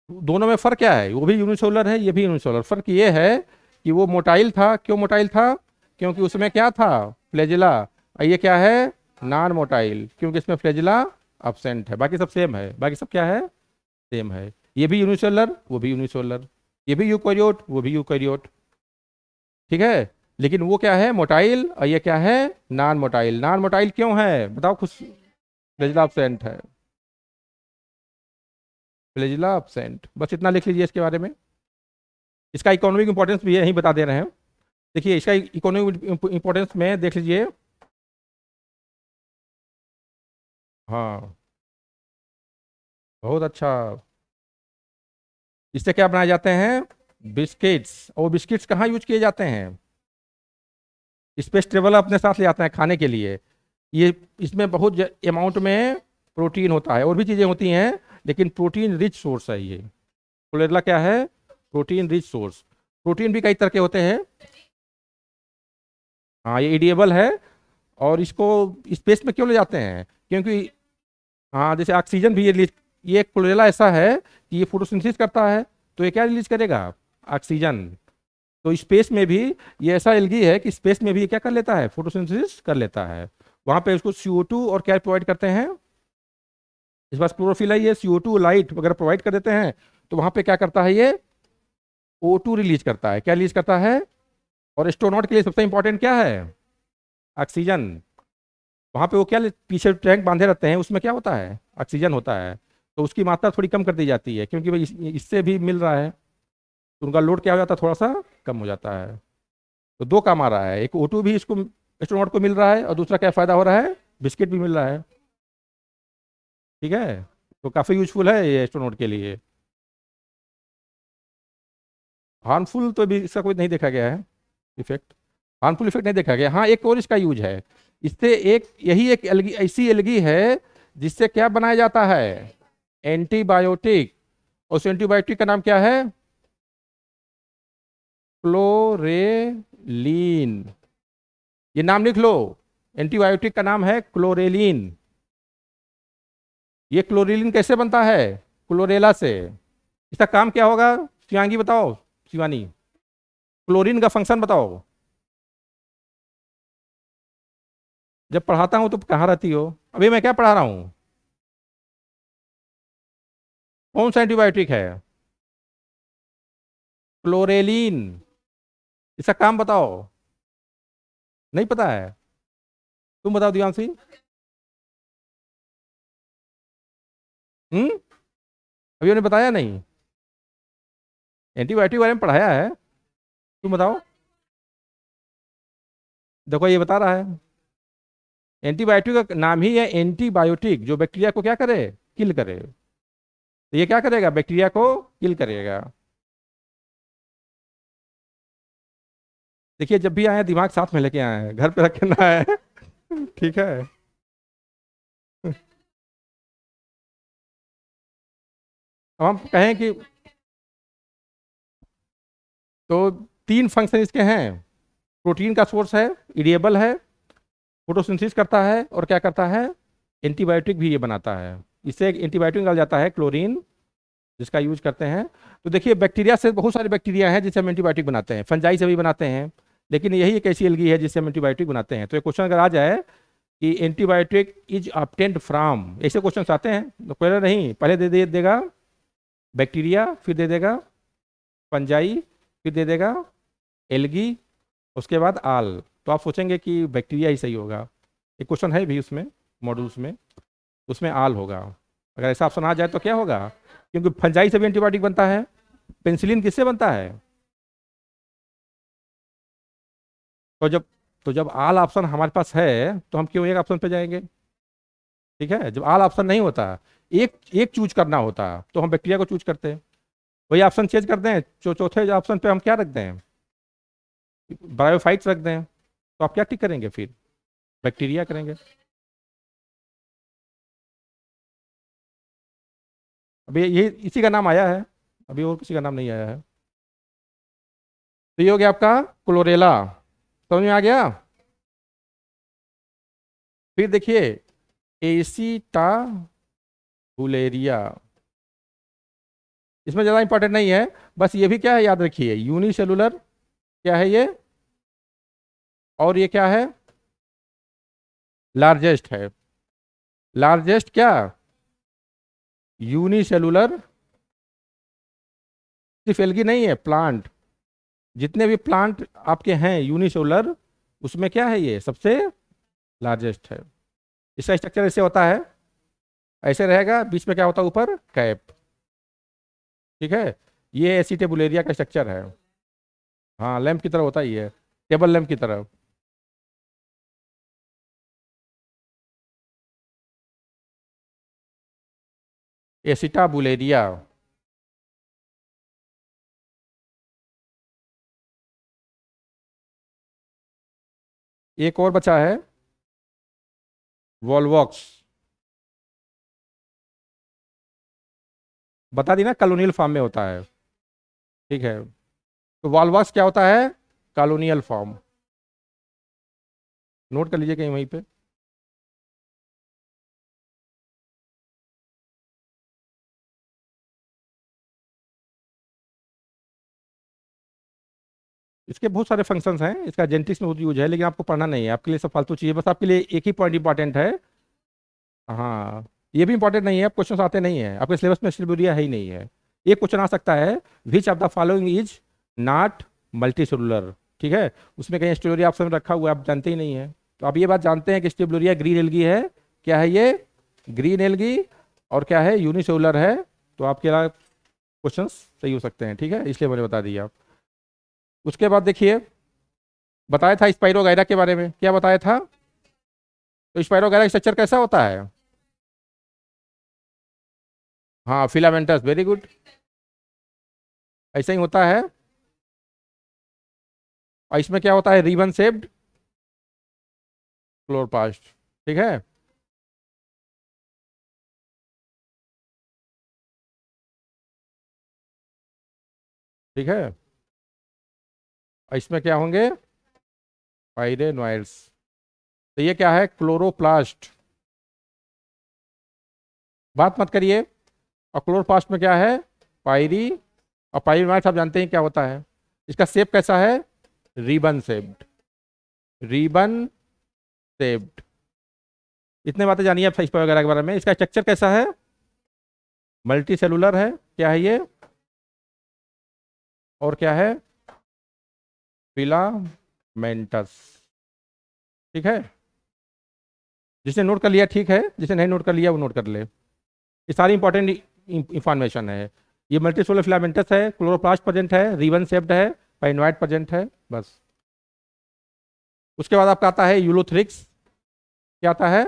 दोनों में फर्क क्या है, वो भी यूनिसेलुलर है, ये भी यूनिसेलुलर। फर्क ये है कि वो मोटाइल था। क्यों मोटाइल था, क्योंकि उसमें क्या था, फ्लैजिला। ये क्या है, नॉन मोटाइल, क्योंकि इसमें फ्लैजिला अब्सेंट है, बाकी सब सेम है, बाकी सब क्या है, सेम है। ये भी यूनिसेलुलर, वो भी यूनिसेलुलर, ये भी यूकैरियोट, वो भी यूकैरियोट, ठीक है। लेकिन वो क्या है, मोटाइल, और ये क्या है, नॉन मोटाइल। नॉन मोटाइल क्यों है बताओ, खुश, फ्लैजिला अब्सेंट है, फ्लैजिला अब्सेंट, बस इतना लिख लीजिए इसके बारे में। इसका इकोनॉमिक इंपॉर्टेंस भी यही बता दे रहे हैं। देखिए इसका इकोनॉमिक इंपॉर्टेंस में देख लीजिए। हाँ, बहुत अच्छा। इससे क्या बनाए जाते हैं, बिस्किट्स। और बिस्किट्स कहाँ यूज किए जाते हैं, स्पेस ट्रेवलर अपने साथ ले जाते हैं खाने के लिए। ये इसमें बहुत अमाउंट में प्रोटीन होता है, और भी चीज़ें होती हैं, लेकिन प्रोटीन रिच सोर्स है ये। क्लोरेला क्या है, प्रोटीन रिच सोर्स। प्रोटीन भी कई तरह के होते हैं। हाँ, ये इडिएबल है। और इसको स्पेस में क्यों ले जाते हैं, क्योंकि हाँ, जैसे ऑक्सीजन भी ये ये क्लोरेला ऐसा है कि ये फोटोसिंथेसिस करता है, तो ये क्या रिलीज करेगा, ऑक्सीजन। तो स्पेस में भी ये ऐसा एल्गी है कि स्पेस में भी ये क्या कर लेता है, फोटोसिंथेसिस कर लेता है। वहां पे उसको CO2 और क्या प्रोवाइड करते हैं, इस पास क्लोरोफिल है, ये CO2 लाइट वगैरह प्रोवाइड कर देते हैं। तो वहां पे क्या करता है, ये O2 रिलीज करता है, क्या रिलीज करता है। और एस्ट्रोनॉट के लिए सबसे इंपॉर्टेंट क्या है, ऑक्सीजन। वहां पे वो क्या पीछे टैंक बांधे रहते हैं, उसमें क्या होता है, ऑक्सीजन होता है। तो उसकी मात्रा थोड़ी कम कर दी जाती है, क्योंकि भाई इससे भी मिल रहा है, तो उनका लोड क्या हो जाता है, थोड़ा सा कम हो जाता है। तो दो काम आ रहा है, एक O2 भी इसको एस्ट्रोनॉट को मिल रहा है, और दूसरा क्या फायदा हो रहा है, बिस्किट भी मिल रहा है, ठीक है। तो काफ़ी यूजफुल है ये एस्ट्रोनॉट के लिए। हार्मफुल तो भी इसका कोई नहीं देखा गया है इफेक्ट, हार्मफुल इफेक्ट नहीं देखा गया। हाँ, एक और इसका यूज है, इससे एक यही एक एलगी, ऐसी एलगी है जिससे क्या बनाया जाता है, एंटीबायोटिक। और उस एंटीबायोटिक का नाम क्या है, क्लोरेलीन। ये नाम लिख लो, एंटीबायोटिक का नाम है क्लोरेलीन। ये क्लोरेलीन कैसे बनता है, क्लोरेला से। इसका काम क्या होगा, शिवांगी बताओ, शिवानी, क्लोरीन का फंक्शन बताओ। जब पढ़ाता हूं तो कहाँ रहती हो, अभी मैं क्या पढ़ा रहा हूं, कौन सा एंटीबायोटिक है, क्लोरेलीन। इसका काम बताओ, नहीं पता है, तुम बताओ दिव्यांशी। हम्म, अभी उन्हें बताया नहीं, एंटीबायोटिक बारे में पढ़ाया है, तुम बताओ। देखो ये बता रहा है, एंटीबायोटिक का नाम ही है एंटीबायोटिक, जो बैक्टीरिया को क्या करे, किल करे। तो ये क्या करेगा, बैक्टीरिया को किल करेगा। देखिए जब भी आए दिमाग साथ में लेके आए हैं, घर पे रखना है ठीक है। अब हम कहें कि, तो तीन फंक्शन इसके हैं, प्रोटीन का सोर्स है, इडिएबल है, फोटोसिंथेसिस करता है, और क्या करता है, एंटीबायोटिक भी ये बनाता है। इससे एक एंटीबायोटिक निकल जाता है क्लोरीन, जिसका यूज करते हैं। तो देखिए बैक्टीरिया से बहुत सारे बैक्टीरिया हैं जिससे हम एंटीबायोटिक बनाते हैं, फंजाई से भी बनाते हैं, लेकिन यही एक ऐसी एल्गी है जिससे हम एंटीबायोटिक बनाते हैं। तो एक क्वेश्चन अगर आ जाए कि एंटीबायोटिक इज ऑब्टेन्ड फ्रॉम, ऐसे क्वेश्चन आते हैं, तो पहले नहीं, पहले देगा बैक्टीरिया, फिर दे देगा फंजाई, फिर दे देगा एल्गी, उसके बाद आल। तो आप सोचेंगे कि बैक्टीरिया ही सही होगा, एक क्वेश्चन है भी उसमें मॉड्यूल्स में, उसमें आल होगा। अगर ऐसा ऑप्शन आ जाए तो क्या होगा, क्योंकि फंजाई से भी एंटीबायोटिक बनता है, पेंसिलिन किससे बनता है। तो जब तो जब आल ऑप्शन हमारे पास है तो हम क्यों एक ऑप्शन पे जाएंगे, ठीक है। जब आल ऑप्शन नहीं होता, एक एक चूज करना होता, तो हम बैक्टीरिया को चूज करते हैं। वही ऑप्शन चेंज करते हैं, चौथे ऑप्शन पे हम क्या रखते हैं, ब्रायोफाइट्स रख दें। तो आप क्या टिक करेंगे फिर, बैक्टीरिया करेंगे। अभी ये इसी का नाम आया है, अभी और किसी का नाम नहीं आया है। तो ये हो गया आपका क्लोरेला, समझ में आ गया। फिर देखिए एसिटाबुलेरिया, इसमें ज़्यादा इंपॉर्टेंट नहीं है, बस ये भी क्या है याद रखिए, यूनिसेलुलर क्या है ये, और ये क्या है, लार्जेस्ट है। लार्जेस्ट क्या? यूनिसेलुलर, सिर्फ एल्गी नहीं है, प्लांट, जितने भी प्लांट आपके हैं यूनिसेलुलर, उसमें क्या है, ये सबसे लार्जेस्ट है। इसका स्ट्रक्चर ऐसे होता है, ऐसे रहेगा, बीच में क्या होता है, ऊपर कैप। ठीक है, ये एसिटेबुलेरिया का स्ट्रक्चर है। हाँ, लैंप की तरह होता ही है, टेबल लैंप की तरह। एसिटाबुलेरिया। एक और बचा है, वॉल्वॉक्स। बता दी ना, कॉलोनियल फॉर्म में होता है। ठीक है, तो वॉल्वॉक्स क्या होता है? Colonial form. नोट कर लीजिए कहीं वहीं पे। इसके बहुत सारे फंक्शंस हैं, इसका जेनेटिक्स में बहुत यूज है, लेकिन आपको पढ़ना नहीं है, आपके लिए सब फालतू चीज़ है। बस आपके लिए एक ही पॉइंट इंपॉर्टेंट है। हाँ, ये भी इंपॉर्टेंट नहीं है, आप क्वेश्चन आते नहीं है, आपके सिलेबस में सिल्बुरिया है ही नहीं है। एक क्वेश्चन आ सकता है, which of the following is not multi cellular. ठीक है, उसमें कहीं स्टेबुलरिया ऑप्शन में रखा हुआ है, आप जानते ही नहीं है। तो आप ये बात जानते हैं कि स्टेबुलरिया ग्रीन एल्गी है। क्या है ये? Green algae. और क्या है? यूनिसेलुलर है। तो आपके क्वेश्चन सही हो सकते हैं। ठीक है, इसलिए मैंने बता दिया। उसके बाद देखिए, बताया था स्पाइरोगाइरा के बारे में, क्या बताया था? तो स्पाइरोगाइरा स्ट्रक्चर कैसा होता है? हाँ, फिलामेंटस, वेरी गुड, ऐसा ही होता है। और इसमें क्या होता है? Ribbon shaped chloroplast. ठीक है, ठीक है। और इसमें क्या होंगे? पाइरेनोइड्स। तो ये क्या है? क्लोरोप्लास्ट। बात मत करिए। और क्लोरोप्लास्ट में क्या है? पायरी। और पाइरेनोइड्स आप जानते हैं क्या होता है। इसका शेप कैसा है? Ribbon shaped. Ribbon shaped. इतने बातें जानिए आप साइज वगैरह के बारे में। इसका स्ट्रक्चर कैसा है? मल्टी सेलुलर है। क्या है ये? और क्या है? फिलामेंटस। ठीक है, जिसने नोट कर लिया ठीक है, जिसने नहीं नोट कर लिया वो नोट कर ले। ये सारी इंपॉर्टेंट इंफॉर्मेशन है। ये मल्टीसेलुलर फिलामेंटस है, क्लोरोप्लास्ट प्रेजेंट है, रिबन शेप्ड है, पाइनोइड प्रेजेंट है, बस। उसके बाद आपका आता है यूलोथ्रिक्स। क्या आता है?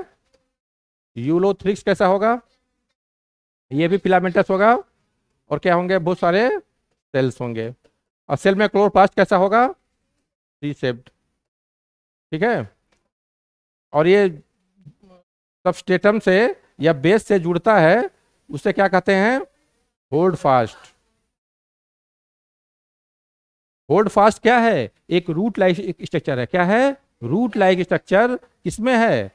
यूलोथ्रिक्स कैसा होगा? ये भी फिलामेंटस होगा। और क्या होंगे? बहुत सारे सेल्स होंगे। और सेल में क्लोरोप्लास्ट कैसा होगा? C shaped. ठीक है, और ये सबस्ट्रेटम से या बेस से जुड़ता है, उसे क्या कहते हैं? Hold fast. होल्ड फास्ट क्या है? एक रूट लाइक स्ट्रक्चर है। क्या है? Root like structure. किसमें है?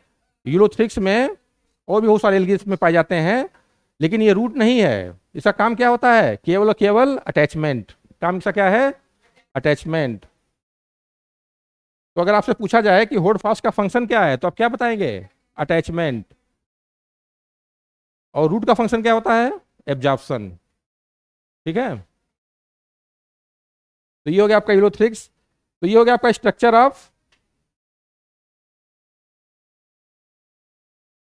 यूलोथ्रिक्स में। और भी बहुत सारे एल्गी में पाए जाते हैं, लेकिन ये रूट नहीं है। इसका काम क्या होता है? केवल और केवल अटैचमेंट। काम इसका क्या है? अटैचमेंट। तो अगर आपसे पूछा जाए कि होल्ड फास्ट का फंक्शन क्या है, तो आप क्या बताएंगे? अटैचमेंट। और रूट का फंक्शन क्या होता है? एब्जॉर्प्शन। ठीक है, तो ये हो गया आपका यूलोथ्रिक्स। तो ये हो गया आपका स्ट्रक्चर ऑफ।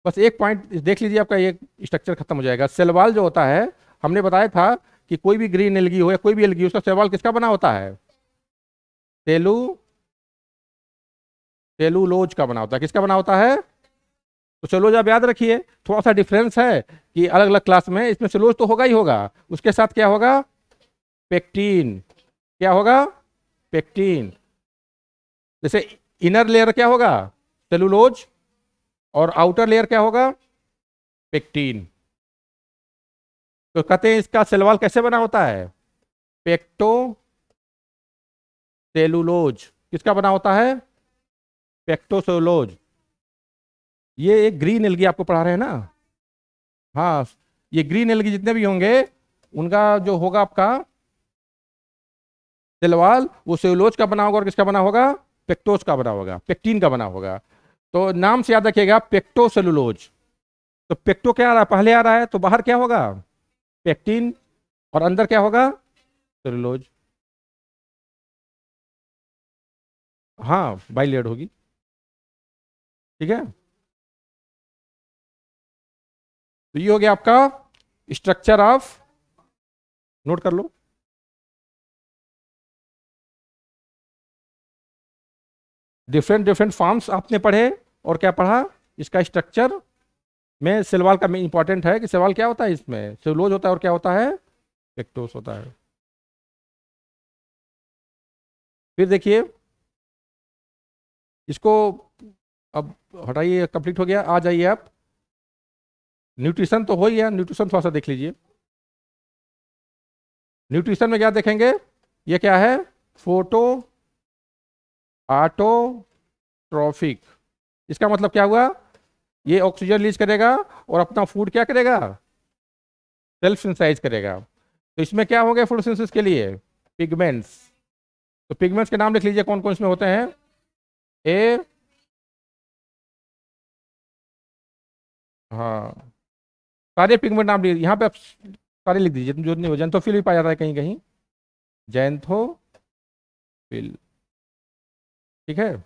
बस एक पॉइंट देख लीजिए, आपका ये स्ट्रक्चर खत्म हो जाएगा। सेल वॉल जो होता है, हमने बताया था कि कोई भी ग्रीन एल्गी हो या कोई भी एल्गी हो, उसका सेल वॉल किसका बना होता है? सेलू सेलुलोज का बना होता है। किसका बना होता है? तो सेलुलोज आप याद रखिए। थोड़ा सा डिफरेंस है कि अलग अलग क्लास में इसमें सेलुलोज तो होगा ही होगा, उसके साथ क्या होगा? पेक्टीन। क्या होगा? पेक्टीन। जैसे इनर लेयर क्या होगा? सेलुलोज। और आउटर लेयर क्या होगा? पेक्टीन। तो कहते हैं इसका सेल वॉल कैसे बना होता है? पेक्टो सेलुलोज। किसका बना होता है? पेक्टोसेलुलोज। ये एक ग्रीन एल्गी आपको पढ़ा रहे हैं ना। हाँ, ये ग्रीन एल्गी जितने भी होंगे, उनका जो होगा आपका सेल वॉल, वो सेलुलोज का बना होगा। और किसका बना होगा? पेक्टोज का बना होगा, पेक्टीन का बना होगा। तो नाम से याद रखिएगा, पेक्टोसेलुलोज। तो पेक्टो क्या आ रहा है, पहले आ रहा है, तो बाहर क्या होगा, पेक्टिन, और अंदर क्या होगा, सेलुलोज। हाँ, बाइलेड होगी। ठीक है, तो ये हो गया आपका स्ट्रक्चर ऑफ, नोट कर लो। डिफरेंट डिफरेंट फॉर्म्स आपने पढ़े, और क्या पढ़ा, इसका स्ट्रक्चर में सेलवाल का इंपॉर्टेंट है कि सेलवाल क्या होता है, इसमें सेलुलोज होता है और क्या होता है, पेक्टोस होता है। फिर देखिए इसको, अब हटाइए, कंप्लीट हो गया। आ जाइए आप, न्यूट्रिशन तो हो ही गया, न्यूट्रिशन थोड़ा सा देख लीजिए। न्यूट्रिशन में क्या देखेंगे, ये क्या है, फोटो ऑटोट्रॉफिक। इसका मतलब क्या हुआ, ये ऑक्सीजन रिलीज करेगा और अपना फूड क्या करेगा, सेल्फ सिंथेसाइज करेगा। तो इसमें क्या हो गया फोटोसिंथेसिस के लिए, पिगमेंट्स। तो पिगमेंट्स के नाम लिख लीजिए कौन कौन इसमें होते हैं। ए, हाँ, सारे पिगमेंट नाम लीजिए यहाँ पे आप, सारे लिख दीजिए, जो नहीं हो, जेंथोफिल भी पाया जाता है कहीं कहीं, जेंथोफिल। ठीक है,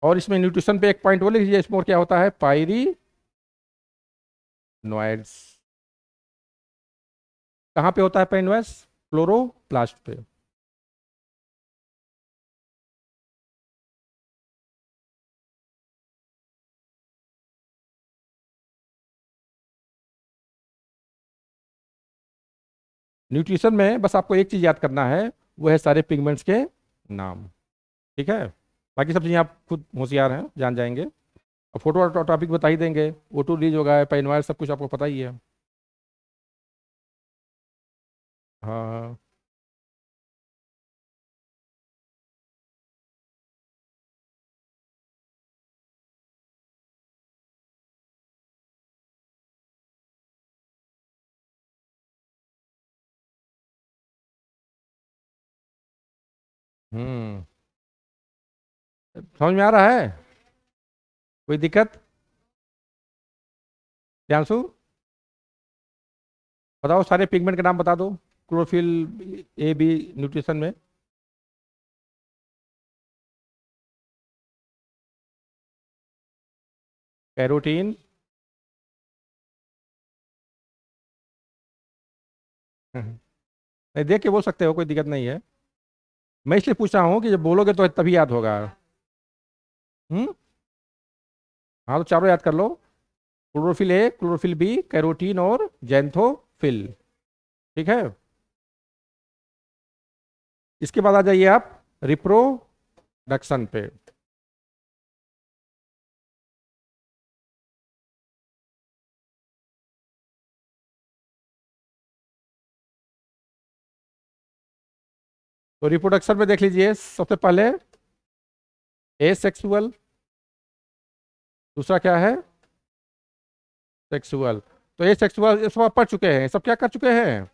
और इसमें न्यूट्रिशन पे एक पॉइंट वो लिख दीजिए, इसमें और क्या होता है, पायरी नोइड्स। कहाँ पे होता है पेनवेस, क्लोरोप्लास्ट पे। न्यूट्रिशन में बस आपको एक चीज याद करना है, वो है सारे पिगमेंट्स के नाम। ठीक है, बाकी सब चीजें आप खुद होशियार हैं, जान जाएंगे। अब फोटो टॉपिक बता ही देंगे, O2 रिलीज होगा, पेनवायर, सब कुछ आपको पता ही है। हाँ, हम्म, समझ में आ रहा है, कोई दिक्कत, ध्यानसु, बताओ सारे पिगमेंट के नाम बता दो, क्लोरोफिल, ए बी, न्यूट्रिशन में। कैरोटीन, नहीं देख के बोल सकते हो, कोई दिक्कत नहीं है। मैं इसलिए पूछ रहा हूँ कि जब बोलोगे तो तभी याद होगा। हम्म, हाँ तो चारों याद कर लो, chlorophyll A, chlorophyll B, carotene और जेंथोफिल। ठीक है, इसके बाद आ जाइए आप रिप्रोडक्शन पे। तो रिप्रोडक्शन में देख लीजिए, सबसे पहले ए सेक्सुअल, दूसरा क्या है, सेक्सुअल। तो ए सेक्सुअल ये सब आप पढ़ चुके हैं, सब क्या कर चुके हैं।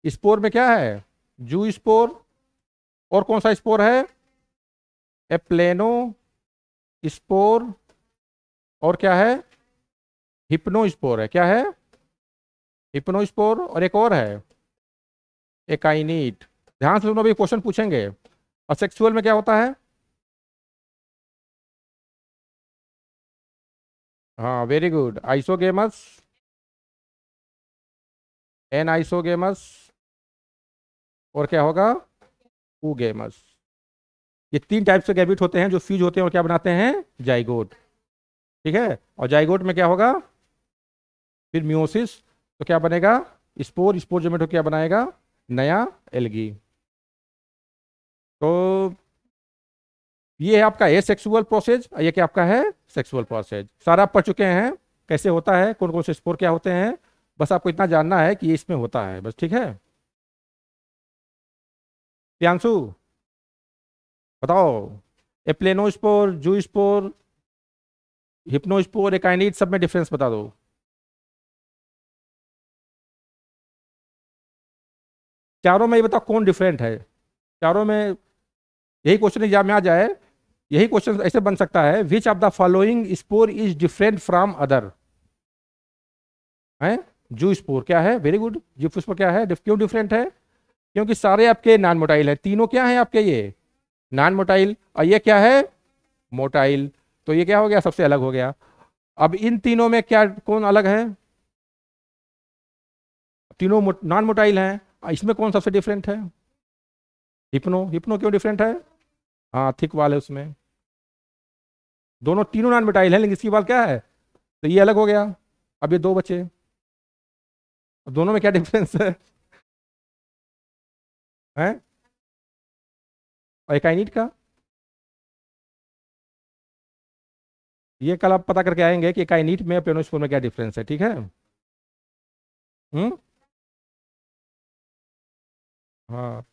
स्पोर में क्या है, जू स्पोर, और कौन सा स्पोर है, एप्लेनो स्पोर, और क्या है, हिप्नो स्पोर है, क्या है, हिप्नो स्पोर, और एक और है एकाइनीट। ध्यान से सुनो, भी क्वेश्चन पूछेंगे। और सेक्सुअल में क्या होता है, हाँ very good, isogamous, anisogamous, और क्या होगा, ऊगेमस। ये तीन टाइप से गैविट होते हैं जो फ्यूज होते हैं और क्या बनाते हैं, जाइगोट। ठीक है, और जाइगोट में क्या होगा, फिर मियोसिस, तो क्या बनेगा, स्पोर, स्पोर जमेटो क्या बनाएगा, नया एल्गी। तो ये है आपका ए सेक्सुअल प्रोसेस, ये क्या आपका है, सेक्सुअल प्रोसेस। सारा आप पढ़ चुके हैं, कैसे होता है, कौन कौन से स्पोर क्या होते हैं, बस आपको इतना जानना है कि ये इसमें होता है, बस। ठीक है, प्रियांशु बताओ, एप्लेनोस्पोर, जूस्पोर, हिप्नोस्पोर, एकाइनिड, सब में डिफरेंस बता दो। चारों में ये बताओ कौन डिफरेंट है चारों में। यही क्वेश्चन एग्जाम में आ जाए, यही क्वेश्चन ऐसे बन सकता है, which of the following spore is different from other है। जू स्पोर क्या है, वेरी गुड। जू स्पोर क्या है, क्यों डिफरेंट है? क्योंकि सारे आपके नॉन मोटाइल है, तीनों क्या है आपके, ये नॉन मोटाइल, और ये क्या है, मोटाइल। तो ये क्या हो गया, सबसे अलग हो गया। अब इन तीनों में क्या, कौन अलग है? तीनों नॉन मोटाइल हैं, इसमें कौन सबसे डिफरेंट है? हिप्नो। हिप्नो क्यों डिफरेंट है? हाँ, थिक वाल है उसमें। दोनों तीनों नॉन मोटाइल है, लेकिन इसकी वाल क्या है, तो ये अलग हो गया। अब ये दो बचे, अब दोनों में क्या डिफरेंस है? हैं? और एकाइनिट का, ये कल आप पता करके आएंगे कि एकाइनिट में पेनोस्पोर में क्या डिफरेंस है, ठीक है। हम्म। हाँ,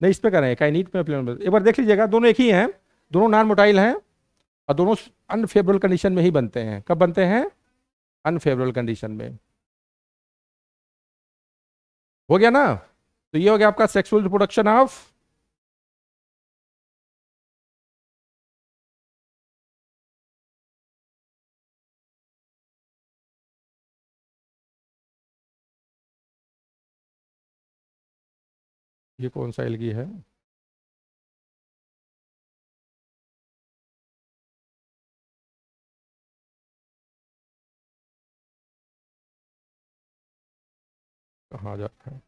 नहीं, इस पे करें एकाइनिट में एक बार देख लीजिएगा, दोनों एक ही हैं, दोनों नॉन मोटाइल हैं, और दोनों अनफेवरेबल कंडीशन में ही बनते हैं। कब बनते हैं? अनफेवरेबल कंडीशन में। हो गया ना? तो ये हो गया आपका सेक्सुअल रिप्रोडक्शन ऑफ, ये कौन सा एल्गी है? कहाँ जाता है?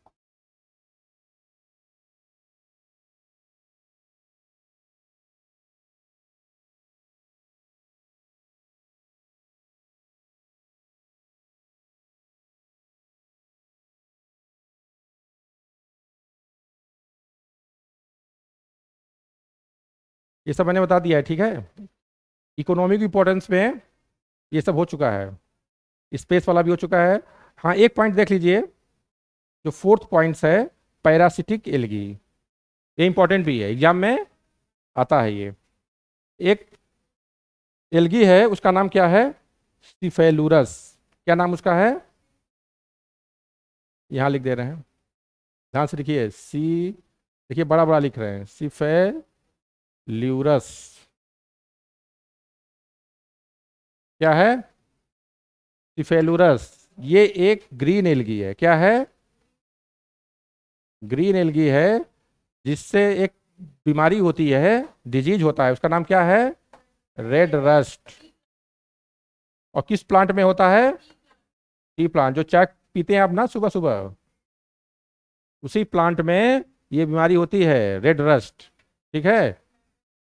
ये सब मैंने बता दिया है, ठीक है। इकोनॉमिक इंपॉर्टेंस में ये सब हो चुका है, स्पेस वाला भी हो चुका है। हाँ, एक पॉइंट देख लीजिए, जो फोर्थ पॉइंट्स है, पैरासिटिक एल्गी, ये इंपॉर्टेंट भी है, एग्जाम में आता है ये। एक एल्गी है, उसका नाम क्या है, सिफेलुरस। क्या नाम उसका है? यहाँ लिख दे रहे हैं, ध्यान से लिखिए, देखिए बड़ा बड़ा लिख रहे हैं, सिफेल्यूरस। क्या है? सिफेलुरस। ये एक ग्रीन एल्गी है, क्या है? ग्रीन एल्गी है, जिससे एक बीमारी होती है, डिजीज होता है, उसका नाम क्या है? Red rust. और किस प्लांट में होता है? टी प्लांट, जो चाय पीते हैं आप ना सुबह सुबह, उसी प्लांट में ये बीमारी होती है, रेड रस्ट, ठीक है।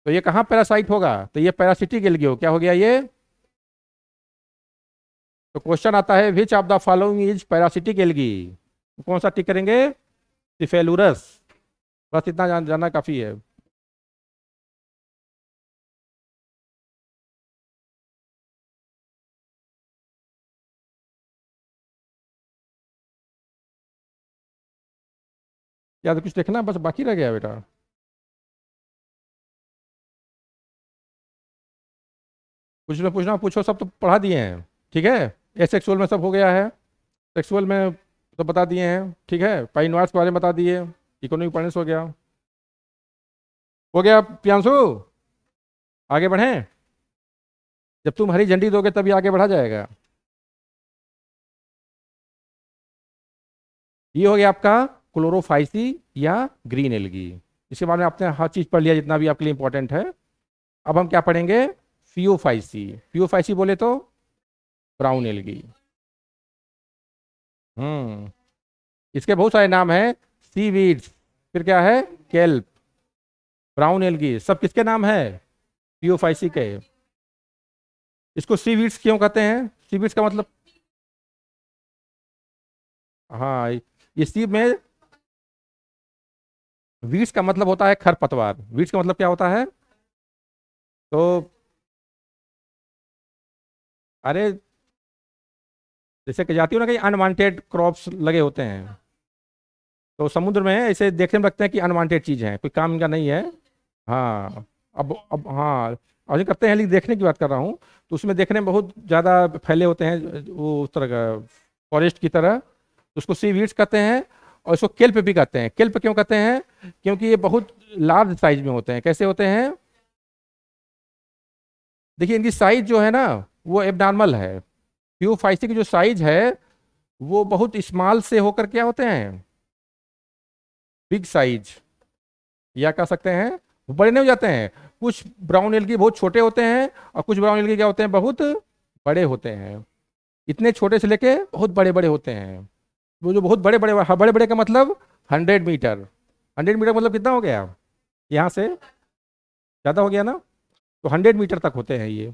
तो ये कहाँ पैरासाइट होगा, तो ये पैरासिटिक एल्गी हो, क्या हो गया ये? तो क्वेश्चन आता है, which of the following is parasitic algae, कौन सा टिक करेंगे? सिफेलुरस। बस इतना जानना काफी है। या तो कुछ देखना बस बाकी रह गया बेटा। कुछ ना पूछना पूछो, सब तो पढ़ा दिए हैं, ठीक है। एसेक्सुअल में सब हो गया है, सेक्सुअल में तो बता दिए हैं, ठीक है। पाइनवार्स के बारे में बता दिए, इकोनॉमिक पॉइंट्स हो गया प्रियांशु, आगे बढ़ें। जब तुम हरी झंडी दोगे तभी आगे बढ़ा जाएगा। ये हो गया आपका क्लोरोफाइसी या ग्रीन एल्गी। इसके बारे में आपने हर चीज पढ़ लिया जितना भी आपके लिए इंपॉर्टेंट है। अब हम क्या पढ़ेंगे? फियोफाइसी। फियोफाइसी बोले तो ब्राउन एल्गी। हम्म, इसके बहुत सारे नाम हैं, सीवीड्स, फिर क्या है, केल्प, ब्राउन एल्गी, सब किसके नाम है? फियोफाइसी के। इसको सीवीड्स क्यों कहते हैं? सीवीड्स का मतलब, हाँ, ये सीव में, वीड्स का मतलब होता है खरपतवार। वीड्स का मतलब क्या होता है? तो अरे, जैसे कि जाती हो ना, कहीं अनवांटेड क्रॉप्स लगे होते हैं, तो समुद्र में ऐसे देखने में लगते हैं कि अनवांटेड चीज़ है, कोई काम का नहीं है। हाँ, अब हाँ, और ये करते हैं, लेकिन देखने की बात कर रहा हूँ, तो उसमें देखने में बहुत ज़्यादा फैले होते हैं, वो उस तरह का फॉरेस्ट की तरह, तो उसको सी वीड्स कहते हैं। और इसको केल्प भी कहते हैं। केल्प क्यों कहते हैं? क्योंकि ये बहुत लार्ज साइज में होते हैं। कैसे होते हैं? देखिए इनकी साइज जो है ना वो एबनॉर्मल है। प्यूफाइसी की जो साइज है वो बहुत स्मॉल से होकर क्या होते हैं, बिग साइज, या कह सकते हैं वो बड़े नहीं हो जाते हैं। कुछ ब्राउन एल्गी बहुत छोटे होते हैं और कुछ ब्राउन एल्गी क्या होते हैं, बहुत बड़े होते हैं। इतने छोटे से लेके बहुत बड़े बड़े होते हैं। वो जो बहुत बड़े बड़े, बड़े बड़े का मतलब 100 मीटर। 100 मीटर मतलब कितना हो गया, यहाँ से ज़्यादा हो गया ना, तो 100 मीटर तक होते हैं ये।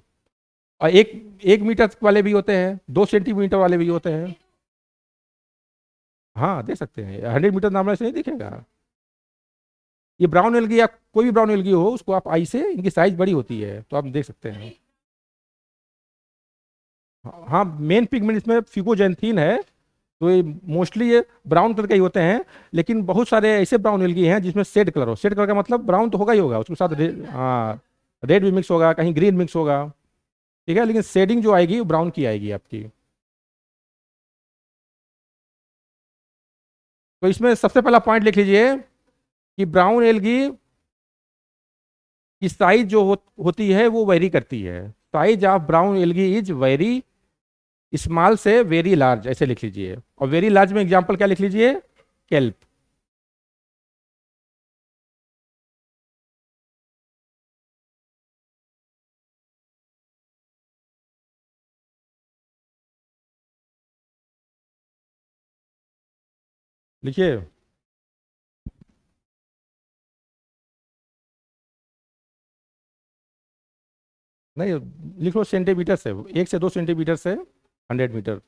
और एक मीटर वाले भी होते हैं, 2 सेंटीमीटर वाले भी होते हैं। हाँ देख सकते हैं, 100 मीटर नाम से नहीं दिखेगा। ये ब्राउन एल्गी या कोई भी ब्राउन एल्गी हो उसको आप आई से, इनकी साइज बड़ी होती है तो आप देख सकते हैं। हाँ मेन पिगमेंट इसमें फिगोजेंथीन है, तो ये मोस्टली ये ब्राउन कलर के ही होते हैं। लेकिन बहुत सारे ऐसे ब्राउन एल्गी हैं जिसमें शेड कलर हो। शेड कलर का मतलब ब्राउन तो होगा ही होगा, उसके साथ हाँ रेड भी मिक्स होगा, कहीं ग्रीन मिक्स होगा, ठीक है, लेकिन शेडिंग जो आएगी वो ब्राउन की आएगी आपकी। तो इसमें सबसे पहला पॉइंट लिख लीजिए कि ब्राउन एल्गी की साइज जो होती है वो वेरी करती है। Size of brown algae is very small से वेरी लार्ज, ऐसे लिख लीजिए। और वेरी लार्ज में एग्जांपल क्या लिख लीजिए, केल्प। लिखिए, नहीं लिख लो सेंटीमीटर से, 1 से 2 सेंटीमीटर से 100 मीटर।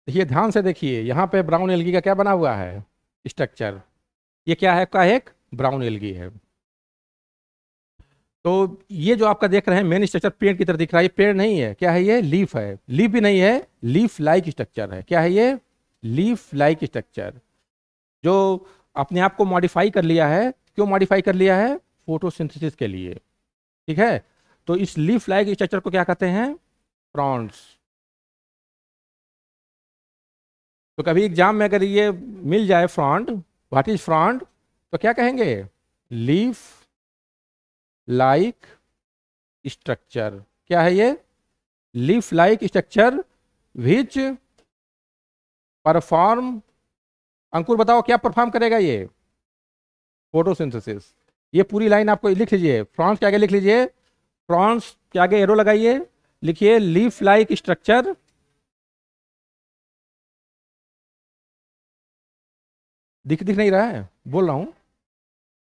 देखिए ध्यान से देखिए, यहाँ पे ब्राउन एल्गी का क्या बना हुआ है, स्ट्रक्चर। ये क्या है, का एक ब्राउन एल्गी है। तो ये जो आपका देख रहे हैं मेन स्ट्रक्चर पेड़ की तरह दिख रहा है, ये पेड़ नहीं है, क्या है ये, लीफ है। लीफ भी नहीं है, लीफ लाइक स्ट्रक्चर है। क्या है ये, लीफ लाइक स्ट्रक्चर, जो अपने आप को मॉडिफाई कर लिया है। क्यों मॉडिफाई कर लिया है, फोटोसिंथेसिस के लिए, ठीक है। तो इस लीफ लाइक स्ट्रक्चर को क्या कहते हैं, फ्रॉन्ड्स। तो कभी एग्जाम में अगर ये मिल जाए फ्रॉन्ड, व्हाट इज फ्रॉन्ड, तो क्या कहेंगे, लीफ लाइक स्ट्रक्चर। क्या है ये, leaf like structure which perform, Ankur बताओ क्या परफॉर्म करेगा ये, फोटोसिंथेसिस। ये पूरी लाइन आपको लिख लीजिए, फ्रॉन्स के आगे लिख लीजिए, फ्रॉन्स के आगे एरो लगाइए, लिखिए लीफ लाइक स्ट्रक्चर दिख नहीं रहा है, बोल रहा हूं,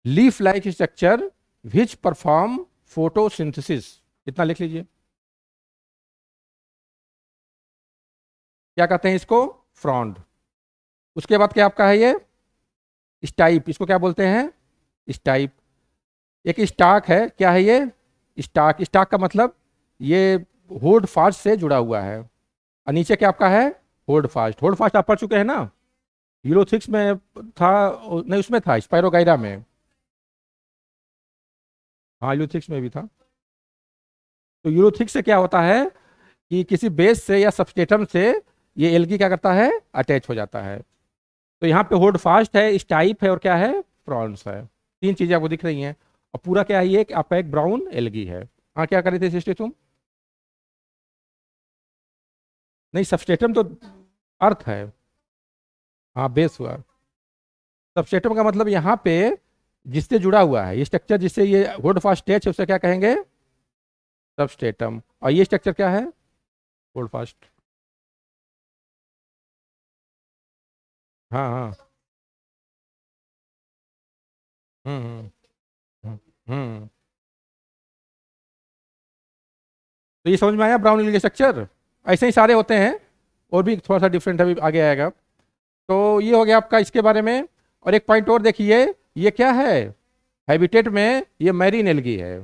leaf like structure which perform photosynthesis, इतना लिख लीजिए। क्या कहते हैं इसको, फ्रॉन्ड। उसके बाद क्या आपका है ये, स्टाइप, इसको क्या बोलते हैं, स्टाइप। एक स्टाक है, क्या है ये, स्टाक। स्टाक का मतलब ये होल्ड फास्ट से जुड़ा हुआ है। और नीचे क्या आपका है, होल्ड फास्ट। होल्ड फास्ट आप पढ़ चुके हैं ना, यूरोथिक्स में था, नहीं उसमें था स्पाइरोगाइरा में, हाँ यूरोथिक्स में भी था। तो यूरोथिक्स से क्या होता है कि किसी बेस से या सबस्टेटम से ये एल्गी क्या करता है, अटैच हो जाता है। तो यहाँ पे होल्ड फास्ट है, स्टाइप है, और क्या है, फ्रॉन्स है। तीन चीजें आपको दिख रही हैं। और पूरा क्या है ये, कि आपका एक ब्राउन एल्गी है। हाँ क्या कर रहे थे सृष्टि तुम, नहीं सबस्टेटम तो अर्थ है, हाँ बेस हुआ। सबस्टेटम का मतलब यहाँ पे जिससे जुड़ा हुआ है, ये स्ट्रक्चर जिससे ये होल्ड फास्ट अटैच है उसे क्या कहेंगे, सबस्टेटम। और ये स्ट्रक्चर क्या है, होल्ड फास्ट। हाँ हाँ, हम्म हम्म हम्म। तो ये समझ में आया ब्राउन एल्गी स्ट्रक्चर, ऐसे ही सारे होते हैं, और भी थोड़ा सा डिफरेंट अभी आगे आएगा। तो ये हो गया आपका इसके बारे में। और एक पॉइंट और देखिए, ये क्या है, हैबिटेट में ये मैरीन एल्गी है।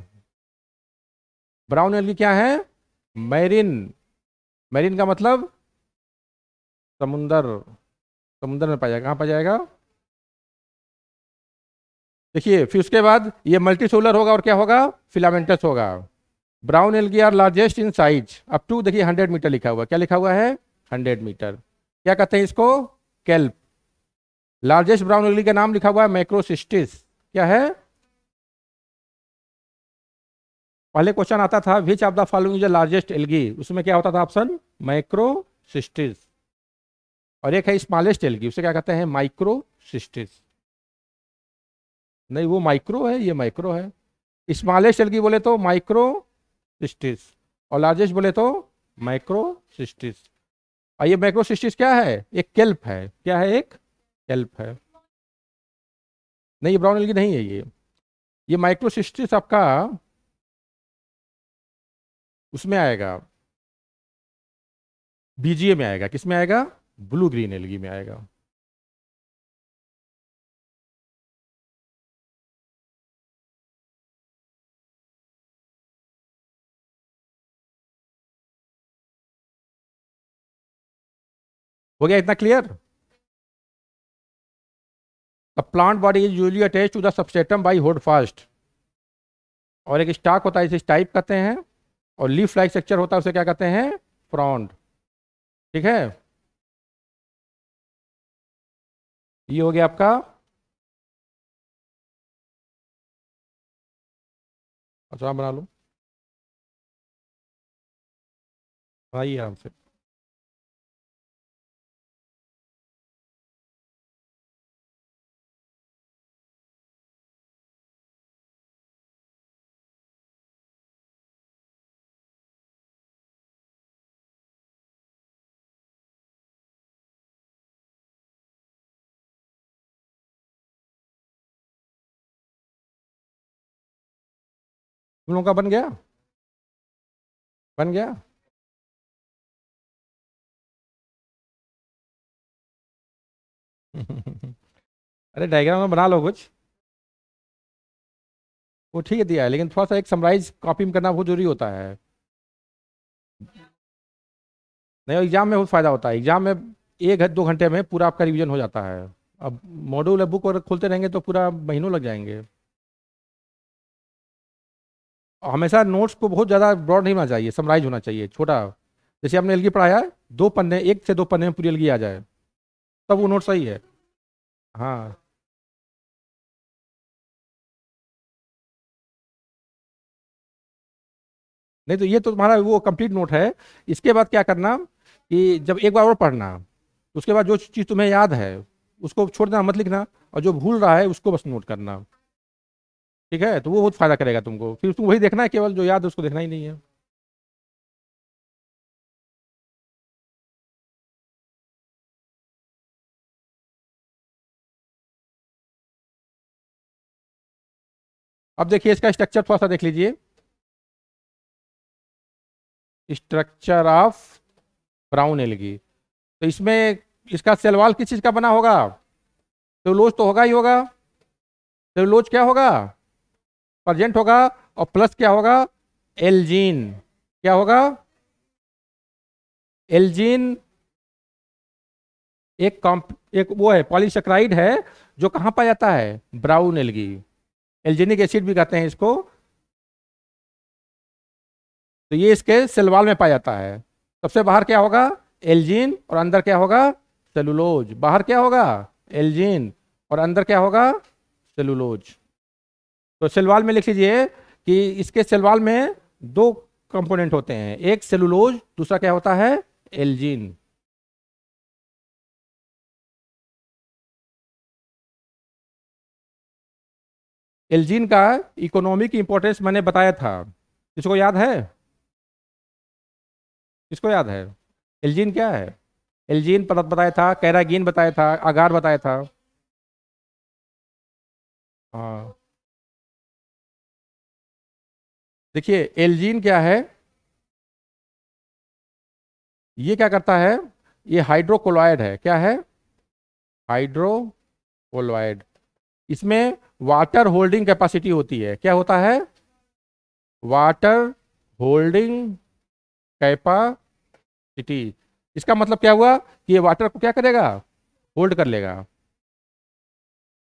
ब्राउन एल्गी क्या है, मैरीन। मैरीन का मतलब समुंदर, समुंदर में पाया जाएगा। कहाँ पाया जाएगा, देखिए फिर उसके बाद ये मल्टीसेलुलर होगा और क्या होगा, फिलामेंटस होगा। Brown algae are largest in size up to, देखिए 100 मीटर लिखा हुआ है, क्या लिखा हुआ है 100 मीटर। क्या कहते हैं इसको, केल्प। लार्जेस्ट ब्राउन एल्गी का नाम लिखा हुआ है मैक्रोसिस्टिस। क्या है, पहले क्वेश्चन आता था which of the following is the largest algae, उसमें क्या होता था ऑप्शन माइक्रोसिस्टिस। और एक है स्मॉलेस्ट एल्गी, उसे क्या कहते हैं माइक्रोसिस्टिस। नहीं वो माइक्रो है, ये माइक्रो है। स्मॉलेस्ट एल्गी बोले तो माइक्रोसिस्टिस और लार्जेस्ट बोले तो माइक्रोसिस्टिस। और ये माइक्रोसिस्टिस क्या है, एक केल्प है। क्या है, एक केल्प है। नहीं ये ब्राउन एल्गी नहीं है ये माइक्रोसिस्टिस आपका उसमें आएगा, बीजीए में आएगा। किस में आएगा, ब्लू ग्रीन एल्गी में आएगा। हो गया इतना clear. The plant body is usually attach to the substratum by holdfast. और एक स्टाक होता है इसे टाइप कहते हैं, और लीफ लाइक स्ट्रक्चर होता है उसे क्या कहते हैं फ्रॉन्ड। ठीक है, ये हो गया आपका। अच्छा बना लो, आइए आराम से। तुम लोगों का बन गया, बन गया। अरे डायग्राम में बना लो कुछ, वो ठीक है दिया है, लेकिन थोड़ा सा एक समराइज कॉपी में करना बहुत जरूरी होता है। नहीं एग्जाम में बहुत फायदा होता है, एग्जाम में 1-2 घंटे में पूरा आपका रिवीजन हो जाता है। अब मॉड्यूल बुक और खोलते रहेंगे तो पूरा महीनों लग जाएंगे। और हमेशा नोट्स को बहुत ज़्यादा ब्रॉड नहीं होना चाहिए, समराइज होना चाहिए छोटा। जैसे हमने एलगी पढ़ाया है, 2 पन्ने, 1 से 2 पन्ने में पूरी एलगी आ जाए तब वो नोट सही है। हाँ नहीं तो ये तो तुम्हारा वो कंप्लीट नोट है। इसके बाद क्या करना कि जब एक बार और पढ़ना, उसके बाद जो चीज़ तुम्हें याद है उसको छोड़ना मत लिखना, और जो भूल रहा है उसको बस नोट करना। ठीक है, तो वो बहुत फायदा करेगा तुमको, फिर तुम वही देखना है, केवल जो याद है उसको देखना ही नहीं है। अब देखिए इसका स्ट्रक्चर थोड़ा सा देख लीजिए। स्ट्रक्चर ऑफ ब्राउन एल्गी, तो इसमें इसका सेल वॉल किस चीज का बना होगा, सेलुलोज तो होगा ही होगा। सेलुलोज क्या होगा, प्रेजेंट होगा। और प्लस क्या होगा, एल्जीन। क्या होगा, एल्जीन। एक वो है पॉलीसेक्राइड है जो कहाँ पाया जाता है, ब्राउन एल्गी। एल्जेनिक एसिड भी कहते हैं इसको। तो ये इसके सेल वॉल में पाया जाता है। सबसे बाहर क्या होगा, एल्जीन, और अंदर क्या होगा, सेलुलोज। बाहर क्या होगा, एल्जीन, और अंदर क्या होगा, सेलुलोज। तो सेल वॉल में लिख लीजिए कि इसके सेल वॉल में 2 कंपोनेंट होते हैं, एक सेलुलोज, दूसरा क्या होता है, एल्जीन। एल्जीन का इकोनॉमिक इंपॉर्टेंस मैंने बताया था, इसको याद है, इसको याद है। एल्जीन क्या है, एल्जीन बताया था, कैरागीन बताया था, अगार बताया था। हाँ देखिए एल्जीन क्या है, ये क्या करता है, ये हाइड्रोकोलॉइड है। क्या है, हाइड्रोकोलॉइड। इसमें वाटर होल्डिंग कैपेसिटी होती है। क्या होता है, वाटर होल्डिंग कैपेसिटी। इसका मतलब क्या हुआ कि ये वाटर को क्या करेगा, होल्ड कर लेगा।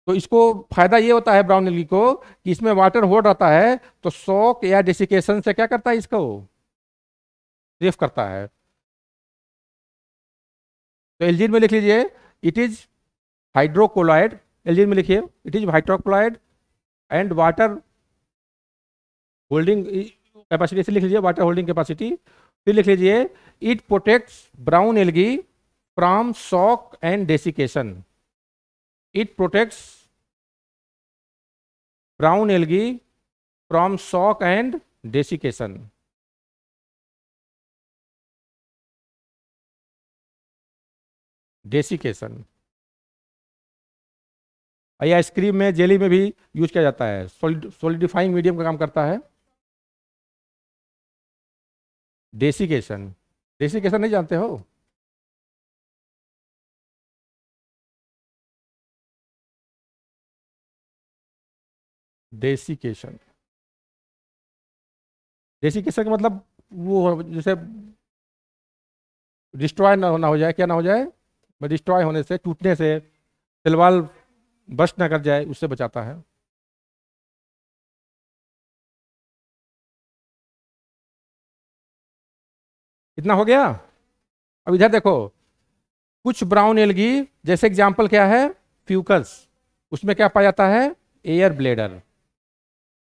तो इसको फायदा ये होता है ब्राउन एल्गी को कि इसमें वाटर होल्ड रहता है, तो शॉक या डेसिकेशन से क्या करता है, इसको सेफ करता है। तो एल्जीन में लिख लीजिए इट इज हाइड्रोकोलाइड, एल्जीन में लिखिए it is hydrocolloid and water holding capacity से लिख लीजिए, वाटर होल्डिंग कैपेसिटी। फिर लिख लीजिए it protects brown algae from shock and desiccation, it protects brown algae from shock and desiccation. Desiccation ये आइसक्रीम में, जेली में भी यूज किया जाता है, सॉलिडिफाइंग मीडियम का काम करता है। डेसिकेशन, डेसिकेशन नहीं जानते हो? डेसिकेशन, डेसिकेशन का मतलब वो जैसे डिस्ट्रॉय ना हो जाए, क्या ना हो जाए, डिस्ट्रॉय होने से, टूटने से, तिलवाल बस्ट ना कर जाए, उससे बचाता है। इतना हो गया। अब इधर देखो, कुछ ब्राउन एल्गी, जैसे एग्जांपल क्या है, फ्यूकस, उसमें क्या पाया जाता है, एयर ब्लेडर।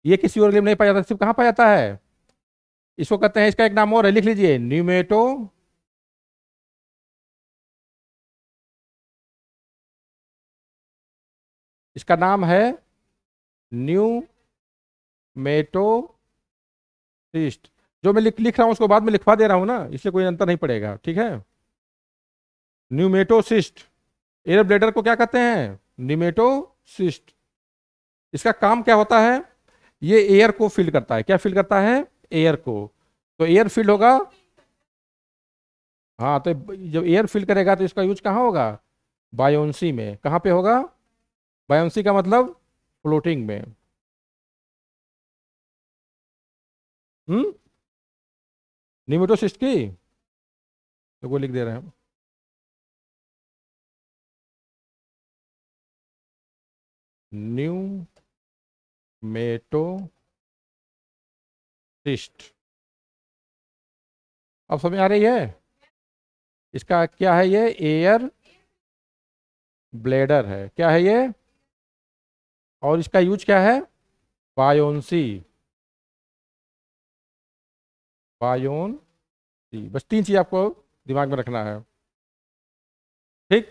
ये किसी और में नहीं पाया जाता, सिर्फ कहाँ पाया जाता है, इसको कहते हैं, इसका एक नाम और है, लिख लीजिए न्यूमेटो, इसका नाम है न्यूमेटोसिस्ट। जो मैं लिख रहा हूं उसको बाद में लिखवा दे रहा हूं ना, इससे कोई अंतर नहीं पड़ेगा, ठीक है। न्यूमेटोसिस्ट, एयर ब्लेडर को क्या कहते हैं, न्यूमेटोसिस्ट। इसका काम क्या होता है, ये एयर को फिल करता है, क्या फिल करता है, एयर को। तो एयर फिल होगा, हाँ, तो जब एयर फिल करेगा तो इसका यूज कहाँ होगा, बायोन्सी में। कहाँ पे होगा, बायोन्सी का मतलब फ्लोटिंग में। हम्म, निमेटोसिस्ट की तो वो लिख दे रहे हैं। न्यूमेटोसिस्ट, अब समझ आ रही है। इसका क्या है, ये एयर ब्लेडर है, क्या है ये, और इसका यूज क्या है, बायोन्सी, बायोन्सी। बस तीन चीज आपको दिमाग में रखना है, ठीक।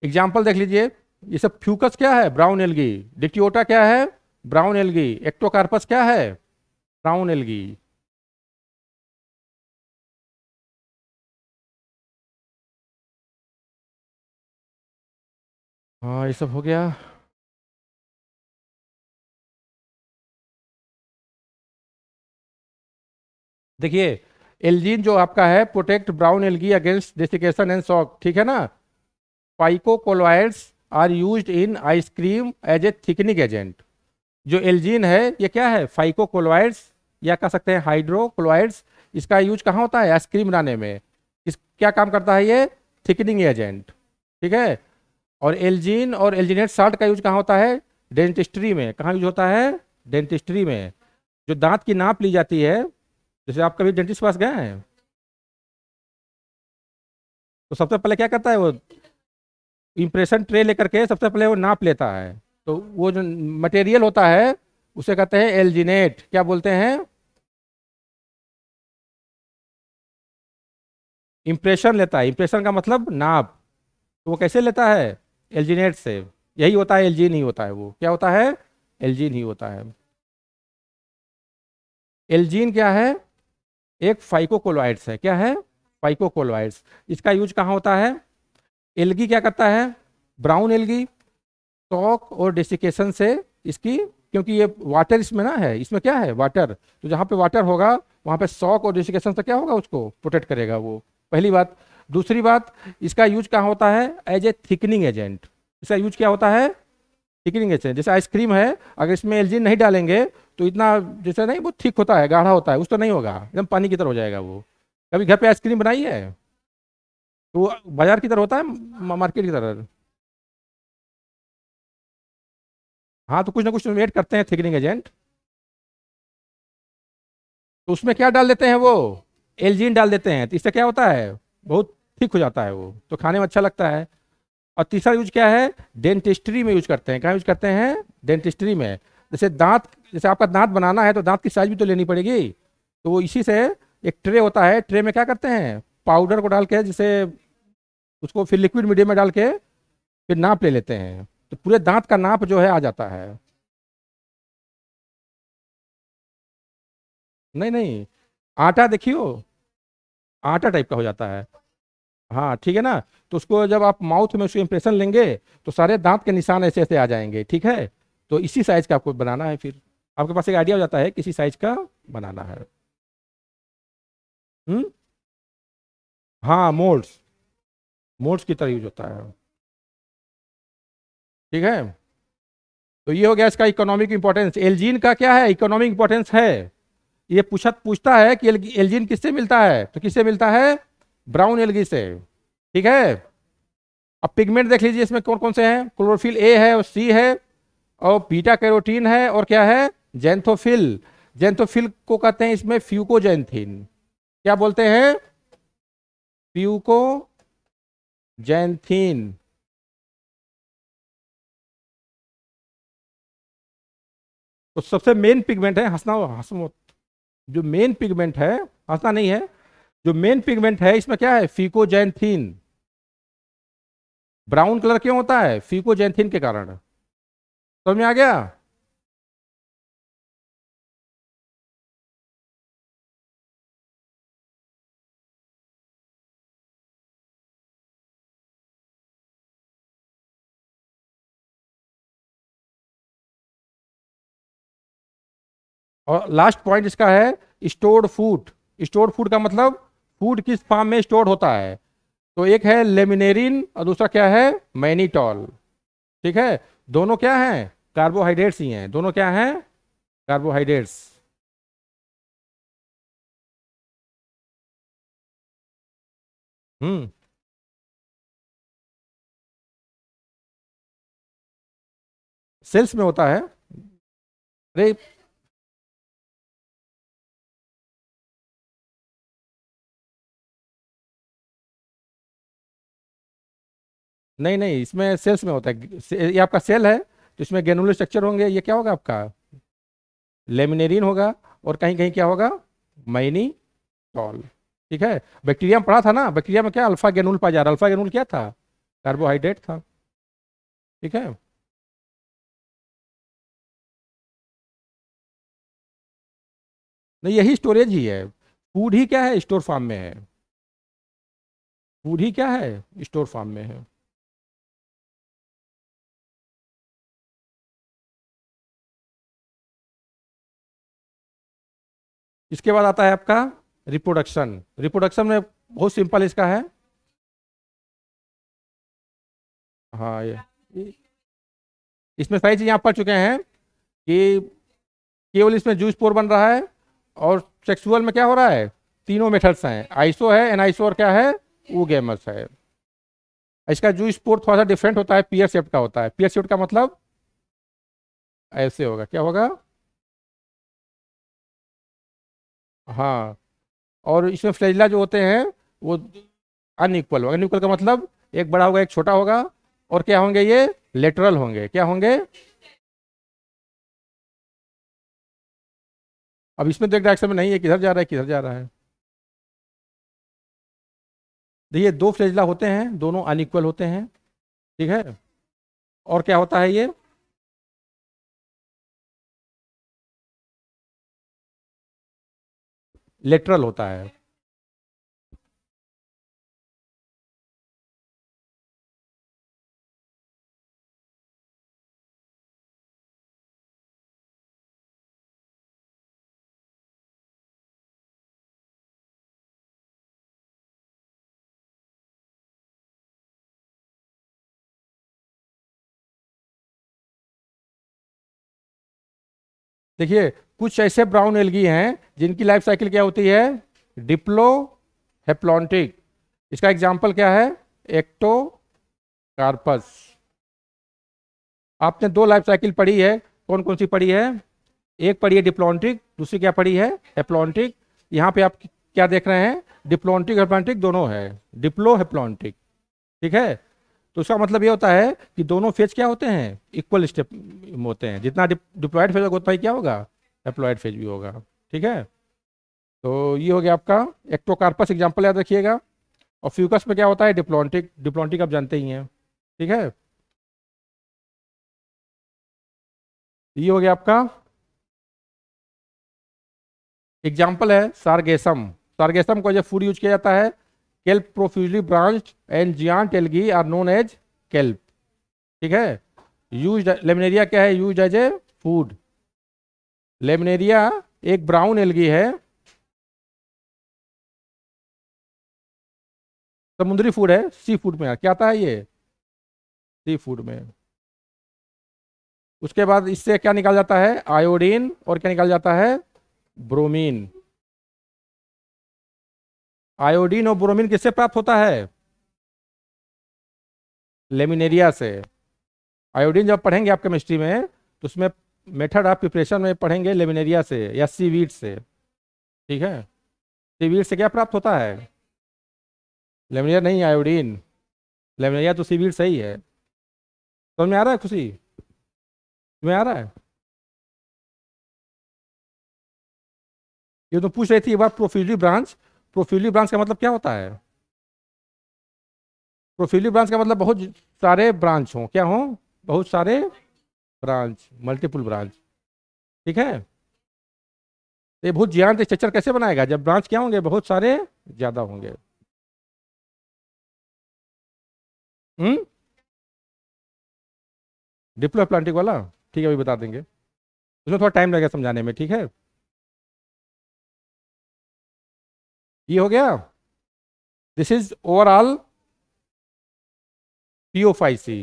एग्जाम्पल देख लीजिए, ये सब फ्यूकस क्या है, ब्राउन एल्गी। डिक्टियोटा क्या है, ब्राउन एल्गी। एक्टोकार्पस क्या है, ब्राउन एल्गी। हाँ, ये सब हो गया। देखिए, एल्जीन जो आपका है, protect brown algae against desiccation and shock, ठीक है ना। Phycocolloids are used in ice cream as a thickening agent. जो एल्जीन है ये क्या है, फाइकोकोलोइड्स, या कह सकते हैं हाइड्रोकोलोइड्स। इसका यूज कहाँ होता है, आइसक्रीम बनाने में। इस क्या काम करता है ये, थिकनिंग एजेंट, ठीक है। और एल्जीन और एल्जीनेट साल्ट का यूज कहाँ होता है, डेंटिस्ट्री में। कहाँ यूज होता है, डेंटिस्ट्री में। जो दांत की नाप ली जाती है, जैसे आप कभी डेंटिस्ट के पास गए हैं, तो सबसे पहले क्या करता है वो, इम्प्रेशन ट्रे लेकर के सबसे पहले वो नाप लेता है। तो वो जो मटेरियल होता है उसे कहते हैं एल्जिनेट, क्या बोलते हैं, इम्प्रेशन लेता है। इम्प्रेशन का मतलब नाप, तो वो कैसे लेता है, एल्जिनेट से। यही होता है, एल्जीन ही होता है वो, क्या होता है, एल्जीन ही होता है। एल्जीन क्या है, एक फाइकोकोलोइड्स है, क्या है, फाइकोकोलोइड्स। इसका यूज कहाँ होता है, एल्गी क्या करता है, ब्राउन एल्गी शॉक और डेसिकेशन से इसकी, क्योंकि ये वाटर इसमें ना है, इसमें क्या है, वाटर। तो जहाँ पे वाटर होगा वहाँ पे शॉक और डेसिकेशन से क्या होगा, उसको प्रोटेक्ट करेगा वो, पहली बात। दूसरी बात, इसका यूज कहाँ होता है, एज ए थिकनिंग एजेंट। इसका यूज क्या होता है, थिकनिंग एजेंट। जैसे आइसक्रीम है, अगर इसमें एल्जीन नहीं डालेंगे तो इतना, जैसे नहीं वो थिक होता है, गाढ़ा होता है, उस तो नहीं होगा, एकदम पानी की तरह हो जाएगा वो। कभी घर पे आइसक्रीम बनाई है, तो बाजार की तरह होता है, मार्केट की तरह। हाँ, तो कुछ ना कुछ ऐड करते हैं थिकनिंग एजेंट। तो उसमें क्या डाल देते हैं वो, एल्जीन डाल देते हैं, तो इससे क्या होता है, बहुत थिक हो जाता है वो, तो खाने में अच्छा लगता है। और तीसरा यूज क्या है, डेंटिस्ट्री में यूज करते हैं। कहाँ यूज करते हैं, डेंटिस्ट्री में। जैसे दांत, जैसे आपका दांत बनाना है तो दांत की साइज भी तो लेनी पड़ेगी, तो वो इसी से एक ट्रे होता है, ट्रे में क्या करते हैं, पाउडर को डाल के, जैसे उसको फिर लिक्विड मीडियम में डाल के फिर नाप ले लेते हैं, तो पूरे दांत का नाप जो है आ जाता है। नहीं नहीं, आटा देखियो, आटा टाइप का हो जाता है। हाँ ठीक है ना। तो उसको जब आप माउथ में उसको इंप्रेशन लेंगे तो सारे दांत के निशान ऐसे ऐसे आ जाएंगे, ठीक है। तो इसी साइज का आपको बनाना है, फिर आपके पास एक आइडिया हो जाता है किसी साइज का बनाना है। हम्म। हाँ, मोल्ड्स, मोल्ड्स की तरह यूज होता है। ठीक है। तो ये हो गया इसका इकोनॉमिक इंपॉर्टेंस। एल्जीन का क्या है, इकोनॉमिक इंपॉर्टेंस है। ये पूछता है कि एल्जीन किससे मिलता है, तो किससे मिलता है, ब्राउन एल्गी से। ठीक है। अब पिगमेंट देख लीजिए, इसमें कौन कौन से हैं, क्लोरोफिल ए है और सी है, और बीटा कैरोटीन है, और क्या है, जेंथोफिल। जेंथोफिल को कहते हैं इसमें फ्यूकोजेंथिन। क्या बोलते हैं, फ्यूकोजेंथिन। तो सबसे मेन पिगमेंट है, हंसना हंसो मत। जो मेन पिगमेंट है, हंसना नहीं है, जो मेन पिगमेंट है इसमें क्या है, फ्यूकोजेंथिन। ब्राउन कलर क्यों होता है, फ्यूकोजेंथिन के कारण। समझ में आ गया। और लास्ट पॉइंट इसका है, स्टोर्ड फूड। स्टोर्ड फूड का मतलब फूड किस फॉर्म में स्टोर होता है। तो एक है लेमिनेरिन और दूसरा क्या है, मैनिटॉल। ठीक है। दोनों क्या हैं, कार्बोहाइड्रेट्स ही हैं, दोनों क्या हैं, कार्बोहाइड्रेट्स। हम्म। सेल्स में होता है। अरे नहीं नहीं, इसमें सेल्स में होता है। ये आपका सेल है, तो इसमें ग्रेनुलर स्ट्रक्चर होंगे, ये क्या होगा आपका, लेमिनेरिन होगा, और कहीं कहीं क्या होगा, मैनीटॉल। ठीक है। बैक्टीरिया में पढ़ा था ना, बैक्टीरिया में क्या अल्फा ग्रेनुल पाया जा रहा है, अल्फा ग्रेनुल क्या था, कार्बोहाइड्रेट था। ठीक है। नहीं, यही स्टोरेज ही है। फूड ही क्या है, स्टोर फार्म में है। फूड ही क्या है, स्टोर फार्म में है। इसके बाद आता है आपका रिप्रोडक्शन। रिप्रोडक्शन में बहुत सिंपल इसका है। हाँ, ये इसमें सारी चीजें आप पढ़ चुके हैं कि केवल इसमें जूस पोर बन रहा है, और सेक्सुअल में क्या हो रहा है, तीनों मेथड्स हैं, आइसो है, एनाइसो, और क्या है, ऊगेमस है। इसका जूस पोर थोड़ा सा डिफरेंट होता है, पियर शेप्ड का होता है। पियर शेप्ड का मतलब ऐसे होगा, क्या होगा, हाँ। और इसमें फ्लैजिला जो होते हैं वो अनइक्वल होगा। अनइक्वल का मतलब एक बड़ा होगा एक छोटा होगा, और क्या होंगे ये, लेटरल होंगे, क्या होंगे। अब इसमें तो एक डायरेक्शन में नहीं है, किधर जा रहा है किधर जा रहा है। देखिए, दो फ्लैजिला होते हैं, दोनों अनइक्वल होते हैं। ठीक है। और क्या होता है ये, लेटरल होता है। देखिए, कुछ ऐसे ब्राउन एल्गी हैं जिनकी लाइफ साइकिल क्या होती है, डिप्लो हेप्लॉन्टिक। इसका एग्जाम्पल क्या है? एक्टोकार्पस। आपने दो लाइफ साइकिल पढ़ी है, कौन कौन सी पढ़ी है? एक पढ़ी है डिप्लॉन्टिक, दूसरी क्या पढ़ी है? हेप्लॉन्टिक। यहाँ पे आप क्या देख रहे हैं? डिप्लॉन्टिक हेप्लॉन्टिक दोनों है, डिप्लो हेप्लॉन्टिक। ठीक है, तो इसका मतलब ये होता है कि दोनों फेज क्या होते हैं? इक्वल स्टेप होते हैं। जितना डिप्लॉयड फेज होगा उतना ही क्या होगा? हेप्लॉयड फेज भी होगा। ठीक है, तो ये हो गया आपका एक्टोकार्पस एग्जाम्पल, याद रखिएगा। और फ्यूकस में क्या होता है? डिप्लॉन्टिक। डिप्लॉन्टिक आप जानते ही हैं। ठीक है, ये हो गया आपका एग्जाम्पल है सार्गेसम। सार्गेसम को जब फूड यूज किया जाता है, kelp profusely branched and giant algae are known as kelp. ठीक है, यूज लेमिनेरिया क्या है? Use as a food. Laminaria एक ब्राउन एल्गी है, समुद्री फूड है। सी फूड में क्या आता है ये? सी फूड में। उसके बाद इससे क्या निकाल जाता है? आयोडीन, और क्या निकाल जाता है? ब्रोमीन। आयोडीन और ब्रोमीन किससे प्राप्त होता है? लेमिनेरिया से। आयोडीन जब पढ़ेंगे आप केमिस्ट्री में, तो उसमें मेथड ऑफ प्रिपरेशन में पढ़ेंगे लेमिनेरिया से या सीवीड से। ठीक है, सीवीड से क्या प्राप्त होता है? लेमिनेरिया नहीं, आयोडीन। लेमिनेरिया तो सीवीड से ही है। समझ में आ रहा है खुशी? तुम्हें आ रहा है? ये तो पूछ रही थी एक बार, प्रोफ्यूजली ब्रांच। प्रोफ्यूजली ब्रांच का मतलब क्या होता है? प्रोफ्यूजली ब्रांच का मतलब बहुत सारे ब्रांच हों। क्या हों? बहुत सारे ब्रांच, मल्टीपल ब्रांच। ठीक है, ये बहुत ज्यादा स्ट्रक्चर कैसे बनाएगा? जब ब्रांच क्या होंगे? बहुत सारे, ज्यादा होंगे। हम्म, डिप्लो प्लांटिक वाला, ठीक है, अभी बता देंगे। उसमें थोड़ा टाइम लगेगा समझाने में। ठीक है, ये हो गया। This is overall Phaeophyceae.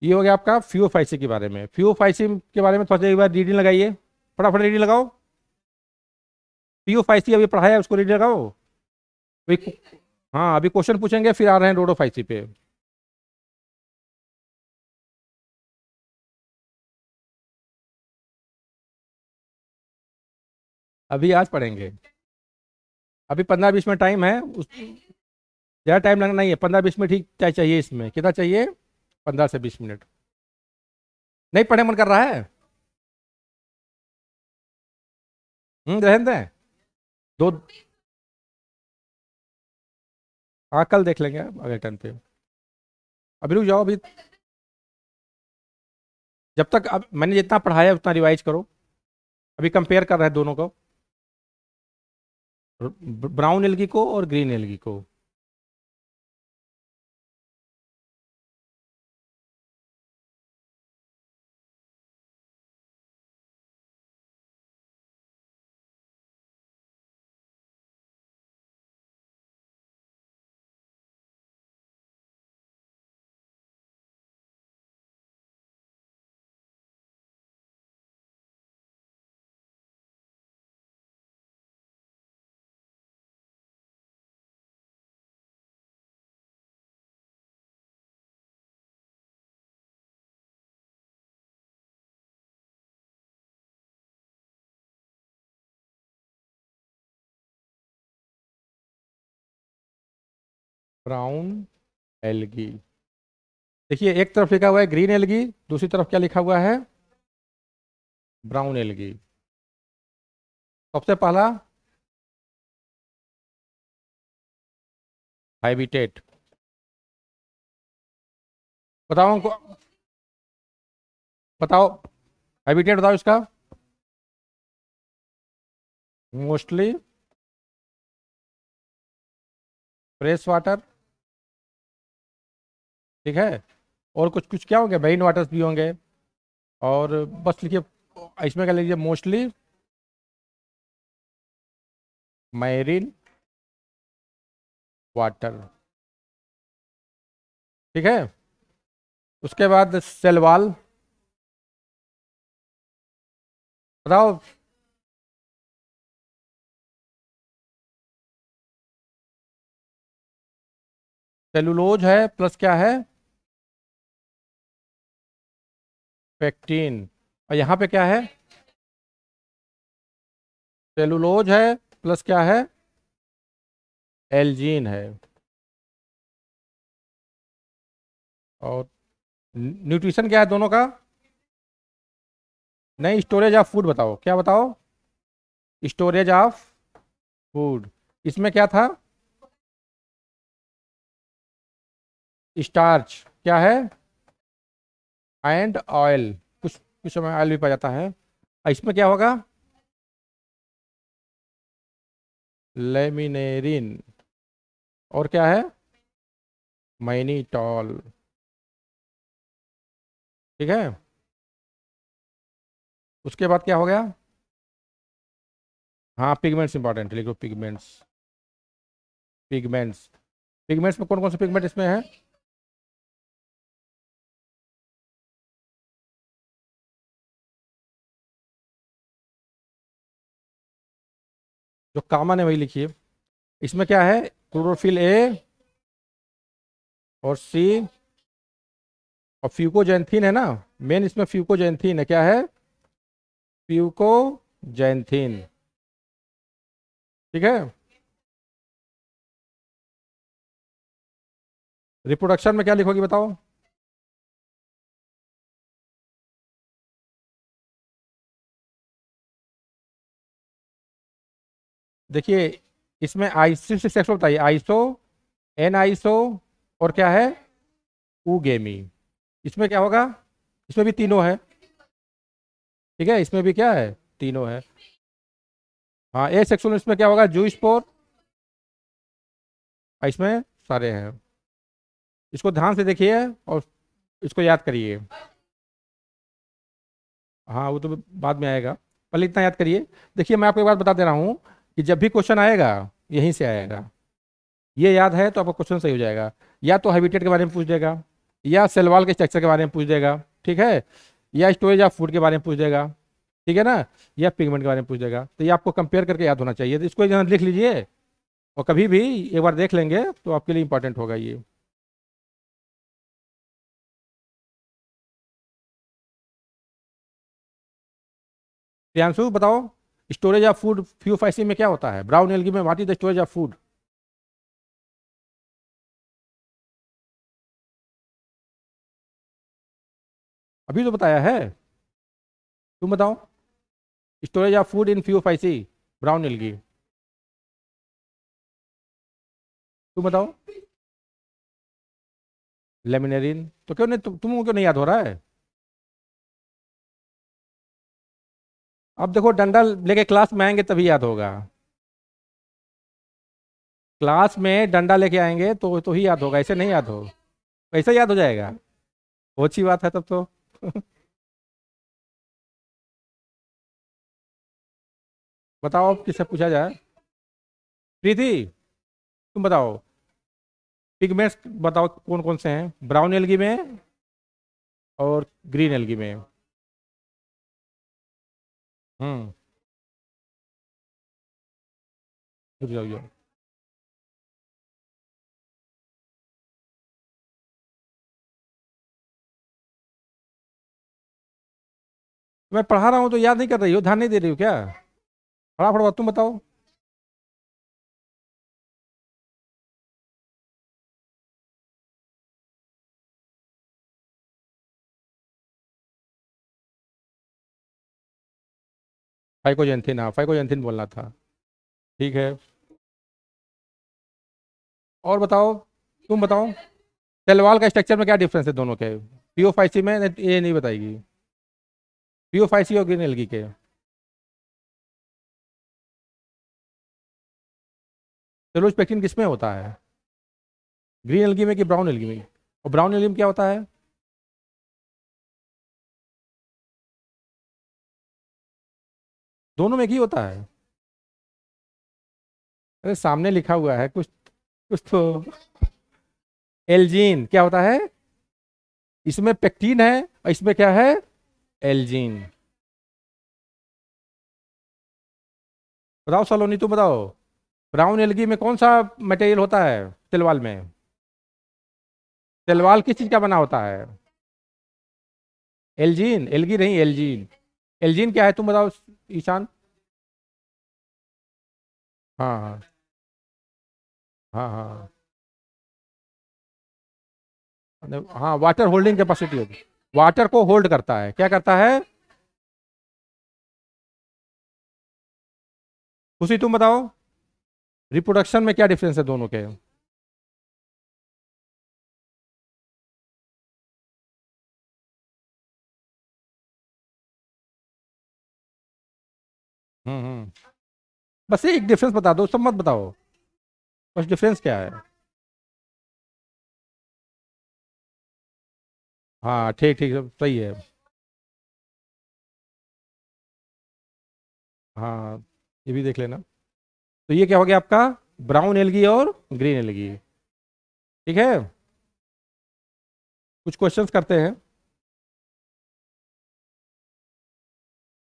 ये हो गया आपका फ्यूओफाईसी के बारे में। फ्यूओफाईसी के बारे में थोड़ा सा एक बार रीडिंग लगाइए, फटाफट रीडिंग लगाओ। पीओफाईसी अभी पढ़ाया है, उसको रीडिंग लगाओ। अभी, हाँ अभी क्वेश्चन पूछेंगे, फिर आ रहे हैं रोडोफाईसी पे। अभी आज पढ़ेंगे, अभी 15-20 मिनट टाइम है। उस ज़्यादा टाइम लगना नहीं है, 15-20 मिनट ही चाहिए। इसमें कितना चाहिए? 15 से 20 मिनट। नहीं पढ़े मन कर रहा है? रहने दें। दो, हाँ कल देख लेंगे अगले टाइम पे। अभी रुक जाओ अभी, जब तक अब मैंने जितना पढ़ाया है उतना रिवाइज करो। अभी कंपेयर कर रहे हैं दोनों को, ब्राउन एल्गी को और ग्रीन एल्गी को। ब्राउन एल्गी, देखिए एक तरफ लिखा हुआ है ग्रीन एल्गी, दूसरी तरफ क्या लिखा हुआ है? Brown algae. सबसे पहला हाइबिटेट, बताओ हमको, बताओ हाइबिटेट बताओ इसका। Mostly fresh water. ठीक है, और कुछ कुछ क्या होंगे? मेरीन वाटर्स भी होंगे। और बस लिखिए, इसमें क्या लीजिए? Mostly marine water. ठीक है, उसके बाद सेलवाल। बताओ। सेलुलोज है प्लस क्या है? पेक्टिन। और यहाँ पे क्या है? सेलुलोज है प्लस क्या है? एल्जीन है। और न्यूट्रिशन क्या है दोनों का? नहीं, स्टोरेज ऑफ फूड बताओ, क्या बताओ? Storage of food. इसमें क्या था? स्टार्च क्या है? And oil. कुछ कुछ समय ऑयल भी पाया जाता है। और इसमें क्या होगा? लेमिनेरिन। और क्या है? मैनीटॉल। ठीक है। उसके बाद क्या हो गया? हाँ, पिगमेंट्स इंपॉर्टेंट, लिखो पिगमेंट्स। पिगमेंट्स। पिगमेंट्स में कौन कौन से पिगमेंट इसमें है? जो कॉमन है वही लिखिए। इसमें क्या है? क्लोरोफिल ए और सी और फ्यूकोजेंथीन है ना। मेन इसमें फ्यूकोजेंथीन है, क्या है? फ्यूकोजेंथीन। ठीक है। रिप्रोडक्शन में क्या लिखोगी बताओ? देखिए, इसमें आइसो से सेक्स बताइए। आइसो, एन आइसो और क्या है? ऊगेमी। इसमें क्या होगा? इसमें भी तीनों है। ठीक है, इसमें भी क्या है? तीनों है। हाँ, ए सेक्सुअल इसमें क्या होगा? जू स्पोर। इसमें सारे हैं। इसको ध्यान से देखिए और इसको याद करिए। हाँ, वो तो बाद में आएगा, पहले इतना याद करिए। देखिए, मैं आपको एक बात बता दे रहा हूँ कि जब भी क्वेश्चन आएगा यहीं से आएगा। ये याद है तो आपका क्वेश्चन सही हो जाएगा। या तो हैबिटेट के बारे में पूछ देगा, या सेल वॉल के स्ट्रक्चर के बारे में पूछ देगा, ठीक है, या स्टोरेज ऑफ फूड के बारे में पूछ देगा, ठीक है ना, या पिगमेंट के बारे में पूछ देगा। तो ये आपको कंपेयर करके याद होना चाहिए, तो इसको यहाँ लिख लीजिए। और कभी भी एक बार देख लेंगे तो आपके लिए इंपॉर्टेंट होगा ये। प्रियांशु बताओ, स्टोरेज ऑफ फूड फ्यूफाइसी में क्या होता है? ब्राउन एल्गी में what is the storage of food? अभी तो बताया है। तुम बताओ। Storage of food in Phaeophyceae, brown algae. तुम बताओ। लेमिनेरिन। तो क्यों नहीं, तुमको क्यों नहीं याद हो रहा है? अब देखो, डंडा लेके क्लास में आएंगे तभी याद होगा। क्लास में डंडा लेके आएंगे तो ही याद होगा, ऐसे नहीं याद हो। कैसे याद हो जाएगा? बहुत अच्छी बात है तब तो। बताओ, अब किससे पूछा जाए? प्रीति, तुम बताओ। पिगमेंट्स बताओ कौन कौन से हैं ब्राउन एल्गी में और ग्रीन एल्गी में? हम्म। रुक जाओ जाओ। मैं पढ़ा रहा हूँ तो याद नहीं कर रही हो, ध्यान नहीं दे रही हो क्या? फटाफट बात तुम बताओ। फाइकोजेंथिन, हाँ फाइकोजेंथिन बोलना था। ठीक है। और बताओ। तुम बताओ। सेलवाल का स्ट्रक्चर में क्या डिफरेंस है दोनों के? पीओफाइसी में ये नहीं बताएगी। पीओफाइसी और ग्रीन एल्गी के। सेलुलोज पेक्टिन किस में होता है? ग्रीन एल्गी में कि ब्राउन एल्गी में? और ब्राउन एल्गी में क्या होता है? दोनों में एक ही होता है। अरे सामने लिखा हुआ है कुछ, कुछ तो। एल्जीन क्या होता है? इसमें पेक्टिन है और इसमें क्या है? एल्जीन। बताओ सलोनी, तुम बताओ, ब्राउन एल्गी में कौन सा मटेरियल होता है तिलवाल में? तिलवाल किस चीज का बना होता है? एल्जीन, एल्गी नहीं, एल्जीन। एल्जीन क्या है तुम बताओ ईशान। हाँ हाँ हाँ हाँ हाँ, वाटर होल्डिंग कैपेसिटी होगी। वाटर को होल्ड करता है, क्या करता है? खुशी तुम बताओ, रिप्रोडक्शन में क्या डिफरेंस है दोनों के? हम्म। बस एक डिफरेंस बता दो, सब मत बताओ, बस डिफरेंस क्या है? हाँ ठीक ठीक, सब सही है। हाँ, ये भी देख लेना। तो ये क्या हो गया आपका? ब्राउन एलगी और ग्रीन एलगी। ठीक है, कुछ क्वेश्चंस करते हैं,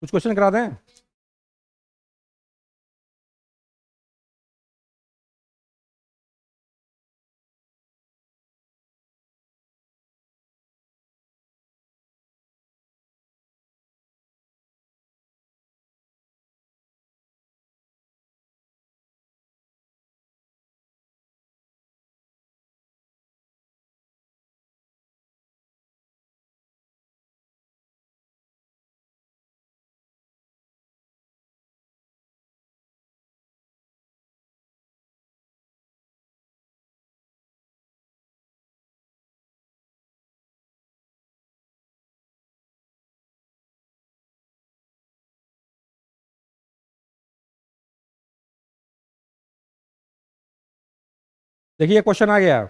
कुछ क्वेश्चन करा दें। देखिए क्वेश्चन आ गया,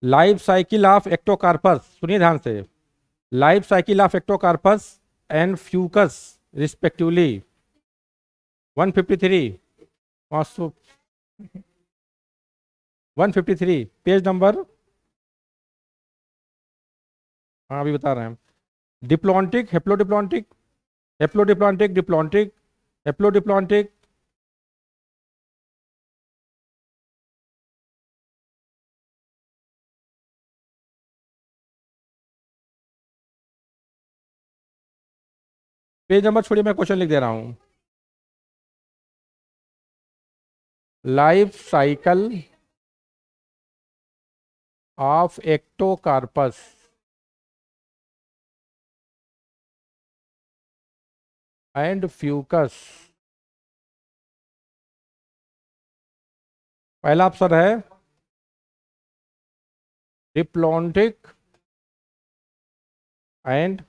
लाइफ साइकिल ऑफ एक्टोकार्पस, सुनिए ध्यान से। Life cycle of Ectocarpus and Fucus respectively 153, 153 page number. हाँ अभी बता रहे हैं। Diplontic, haplodiplontic, haplodiplontic, diplontic, haplodiplontic. Page number छोड़िए, मैं क्वेश्चन लिख दे रहा हूँ। Life cycle of Ectocarpus and Fucus. पहला ऑप्शन है डिप्लॉन्टिक एंड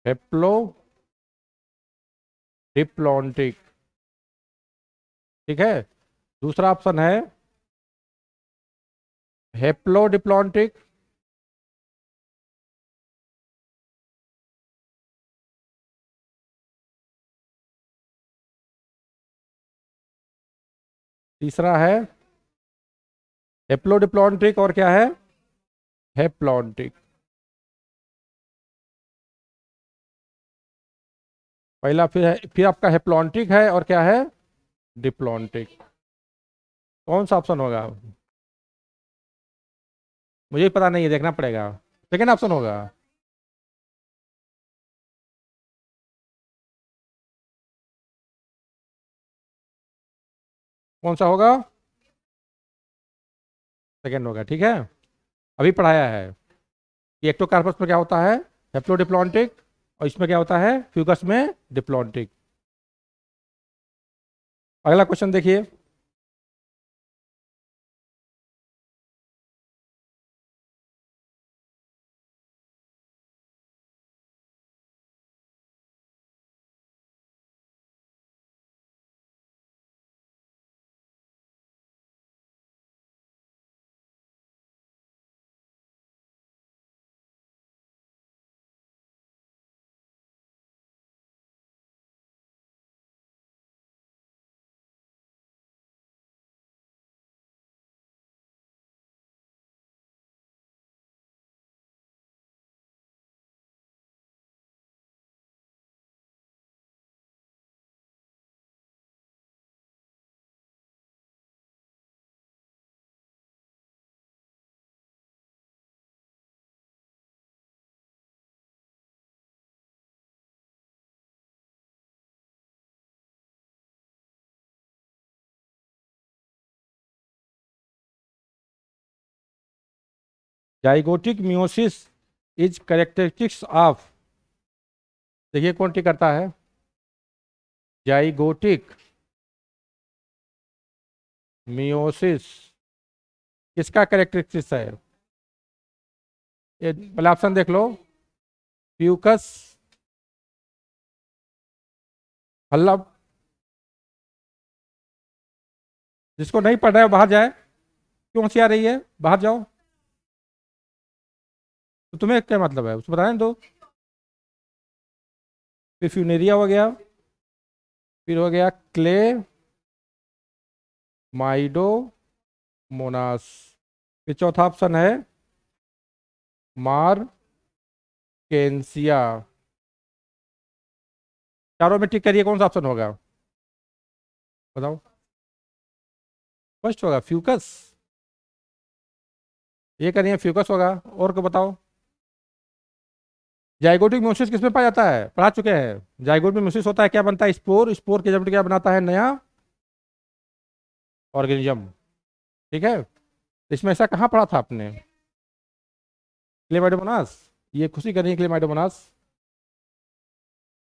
हेप्लोडिप्लॉन्टिक। ठीक है, दूसरा ऑप्शन है हेप्लोडिप्लॉन्टिक। तीसरा है हेप्लोडिप्लॉन्टिक, और क्या है? हेप्लॉन्टिक। पहला फिर है, फिर आपका हेप्लॉन्टिक है, और क्या है? डिप्लॉन्टिक। कौन सा ऑप्शन होगा? मुझे भी पता नहीं है, देखना पड़ेगा। सेकेंड ऑप्शन होगा। कौन सा होगा? सेकेंड होगा, ठीक है। अभी पढ़ाया है कि एक्टोकार्पस में क्या होता है, हेप्लोडिप्लॉन्टिक, और इसमें क्या होता है, फ्यूगस में डिप्लॉन्टिक। अगला क्वेश्चन देखिए। Zygotic meiosis is characteristics of, देखिए कौन टी करता है, जाइगोटिक मियोसिस किसका कैरेक्टरिस्टिक्स है? ये पहले ऑप्शन देख लो, फ्यूकस, हल्लब। जिसको नहीं पढ़ रहा है वो बाहर जाए, क्यों हंसी आ रही है, बाहर जाओ। तो तुम्हें क्या मतलब है उसको बताने दो। फिर फ्यूनेरिया हो गया, फिर हो गया क्ले माइडो मोनास, फिर चौथा ऑप्शन है मार केंसिया। चारों में टिक करिए, कौन सा ऑप्शन होगा बताओ। फर्स्ट होगा फ्यूकस, ये करिए फ्यूकस होगा। और को बताओ। जाइगोटिक म्यूसिस किसमें पाया जाता है, पढ़ा चुके हैं। जाइगोटिक म्यूसिस होता है, क्या बनता है, स्पोर, स्पोर के जब क्या बनाता है, नया ऑर्गेनिज्म। ठीक है, इसमें ऐसा कहाँ पढ़ा था आपने, क्लेमाइडोमोनास। ये खुशी करिए क्लेमाइडोमोनास।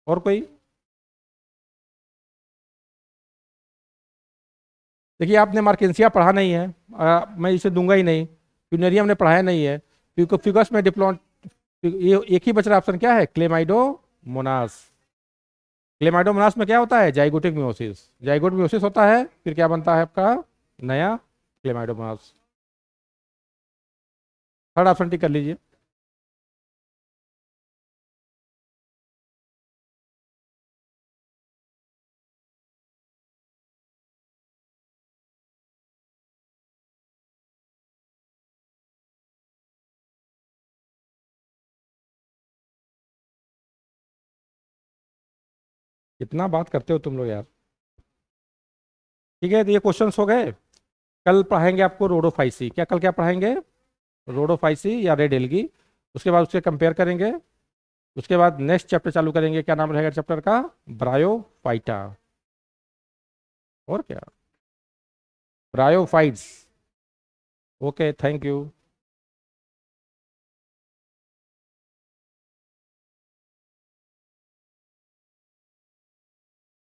और कोई? देखिए आपने मार्केंसिया पढ़ा नहीं है, मैं इसे दूंगा ही नहीं। फ्यूनेरियम ने पढ़ाया नहीं है। फ्यूकस में डिप्लॉन, ये एक ही बच रहा ऑप्शन क्या है, क्लेमाइडोमोनास। क्लेमाइडोमोनास में क्या होता है, जाइगोटिक मियोसिस। जाइगोटिक मियोसिस होता है, फिर क्या बनता है आपका, नया क्लेमाइडोमोनास। थर्ड ऑप्शन टिक कर लीजिए। कितना बात करते हो तुम लोग यार। ठीक है, तो ये क्वेश्चंस हो गए। कल पढ़ाएंगे आपको रोडोफाइसी, क्या कल क्या पढ़ाएंगे, रोडोफाइसी या रेड एल्गी। उसके बाद उससे कंपेयर करेंगे। उसके बाद नेक्स्ट चैप्टर चालू करेंगे, क्या नाम रहेगा चैप्टर का, ब्रायोफाइटा। और क्या, ब्रायोफाइट्स। Okay, thank you.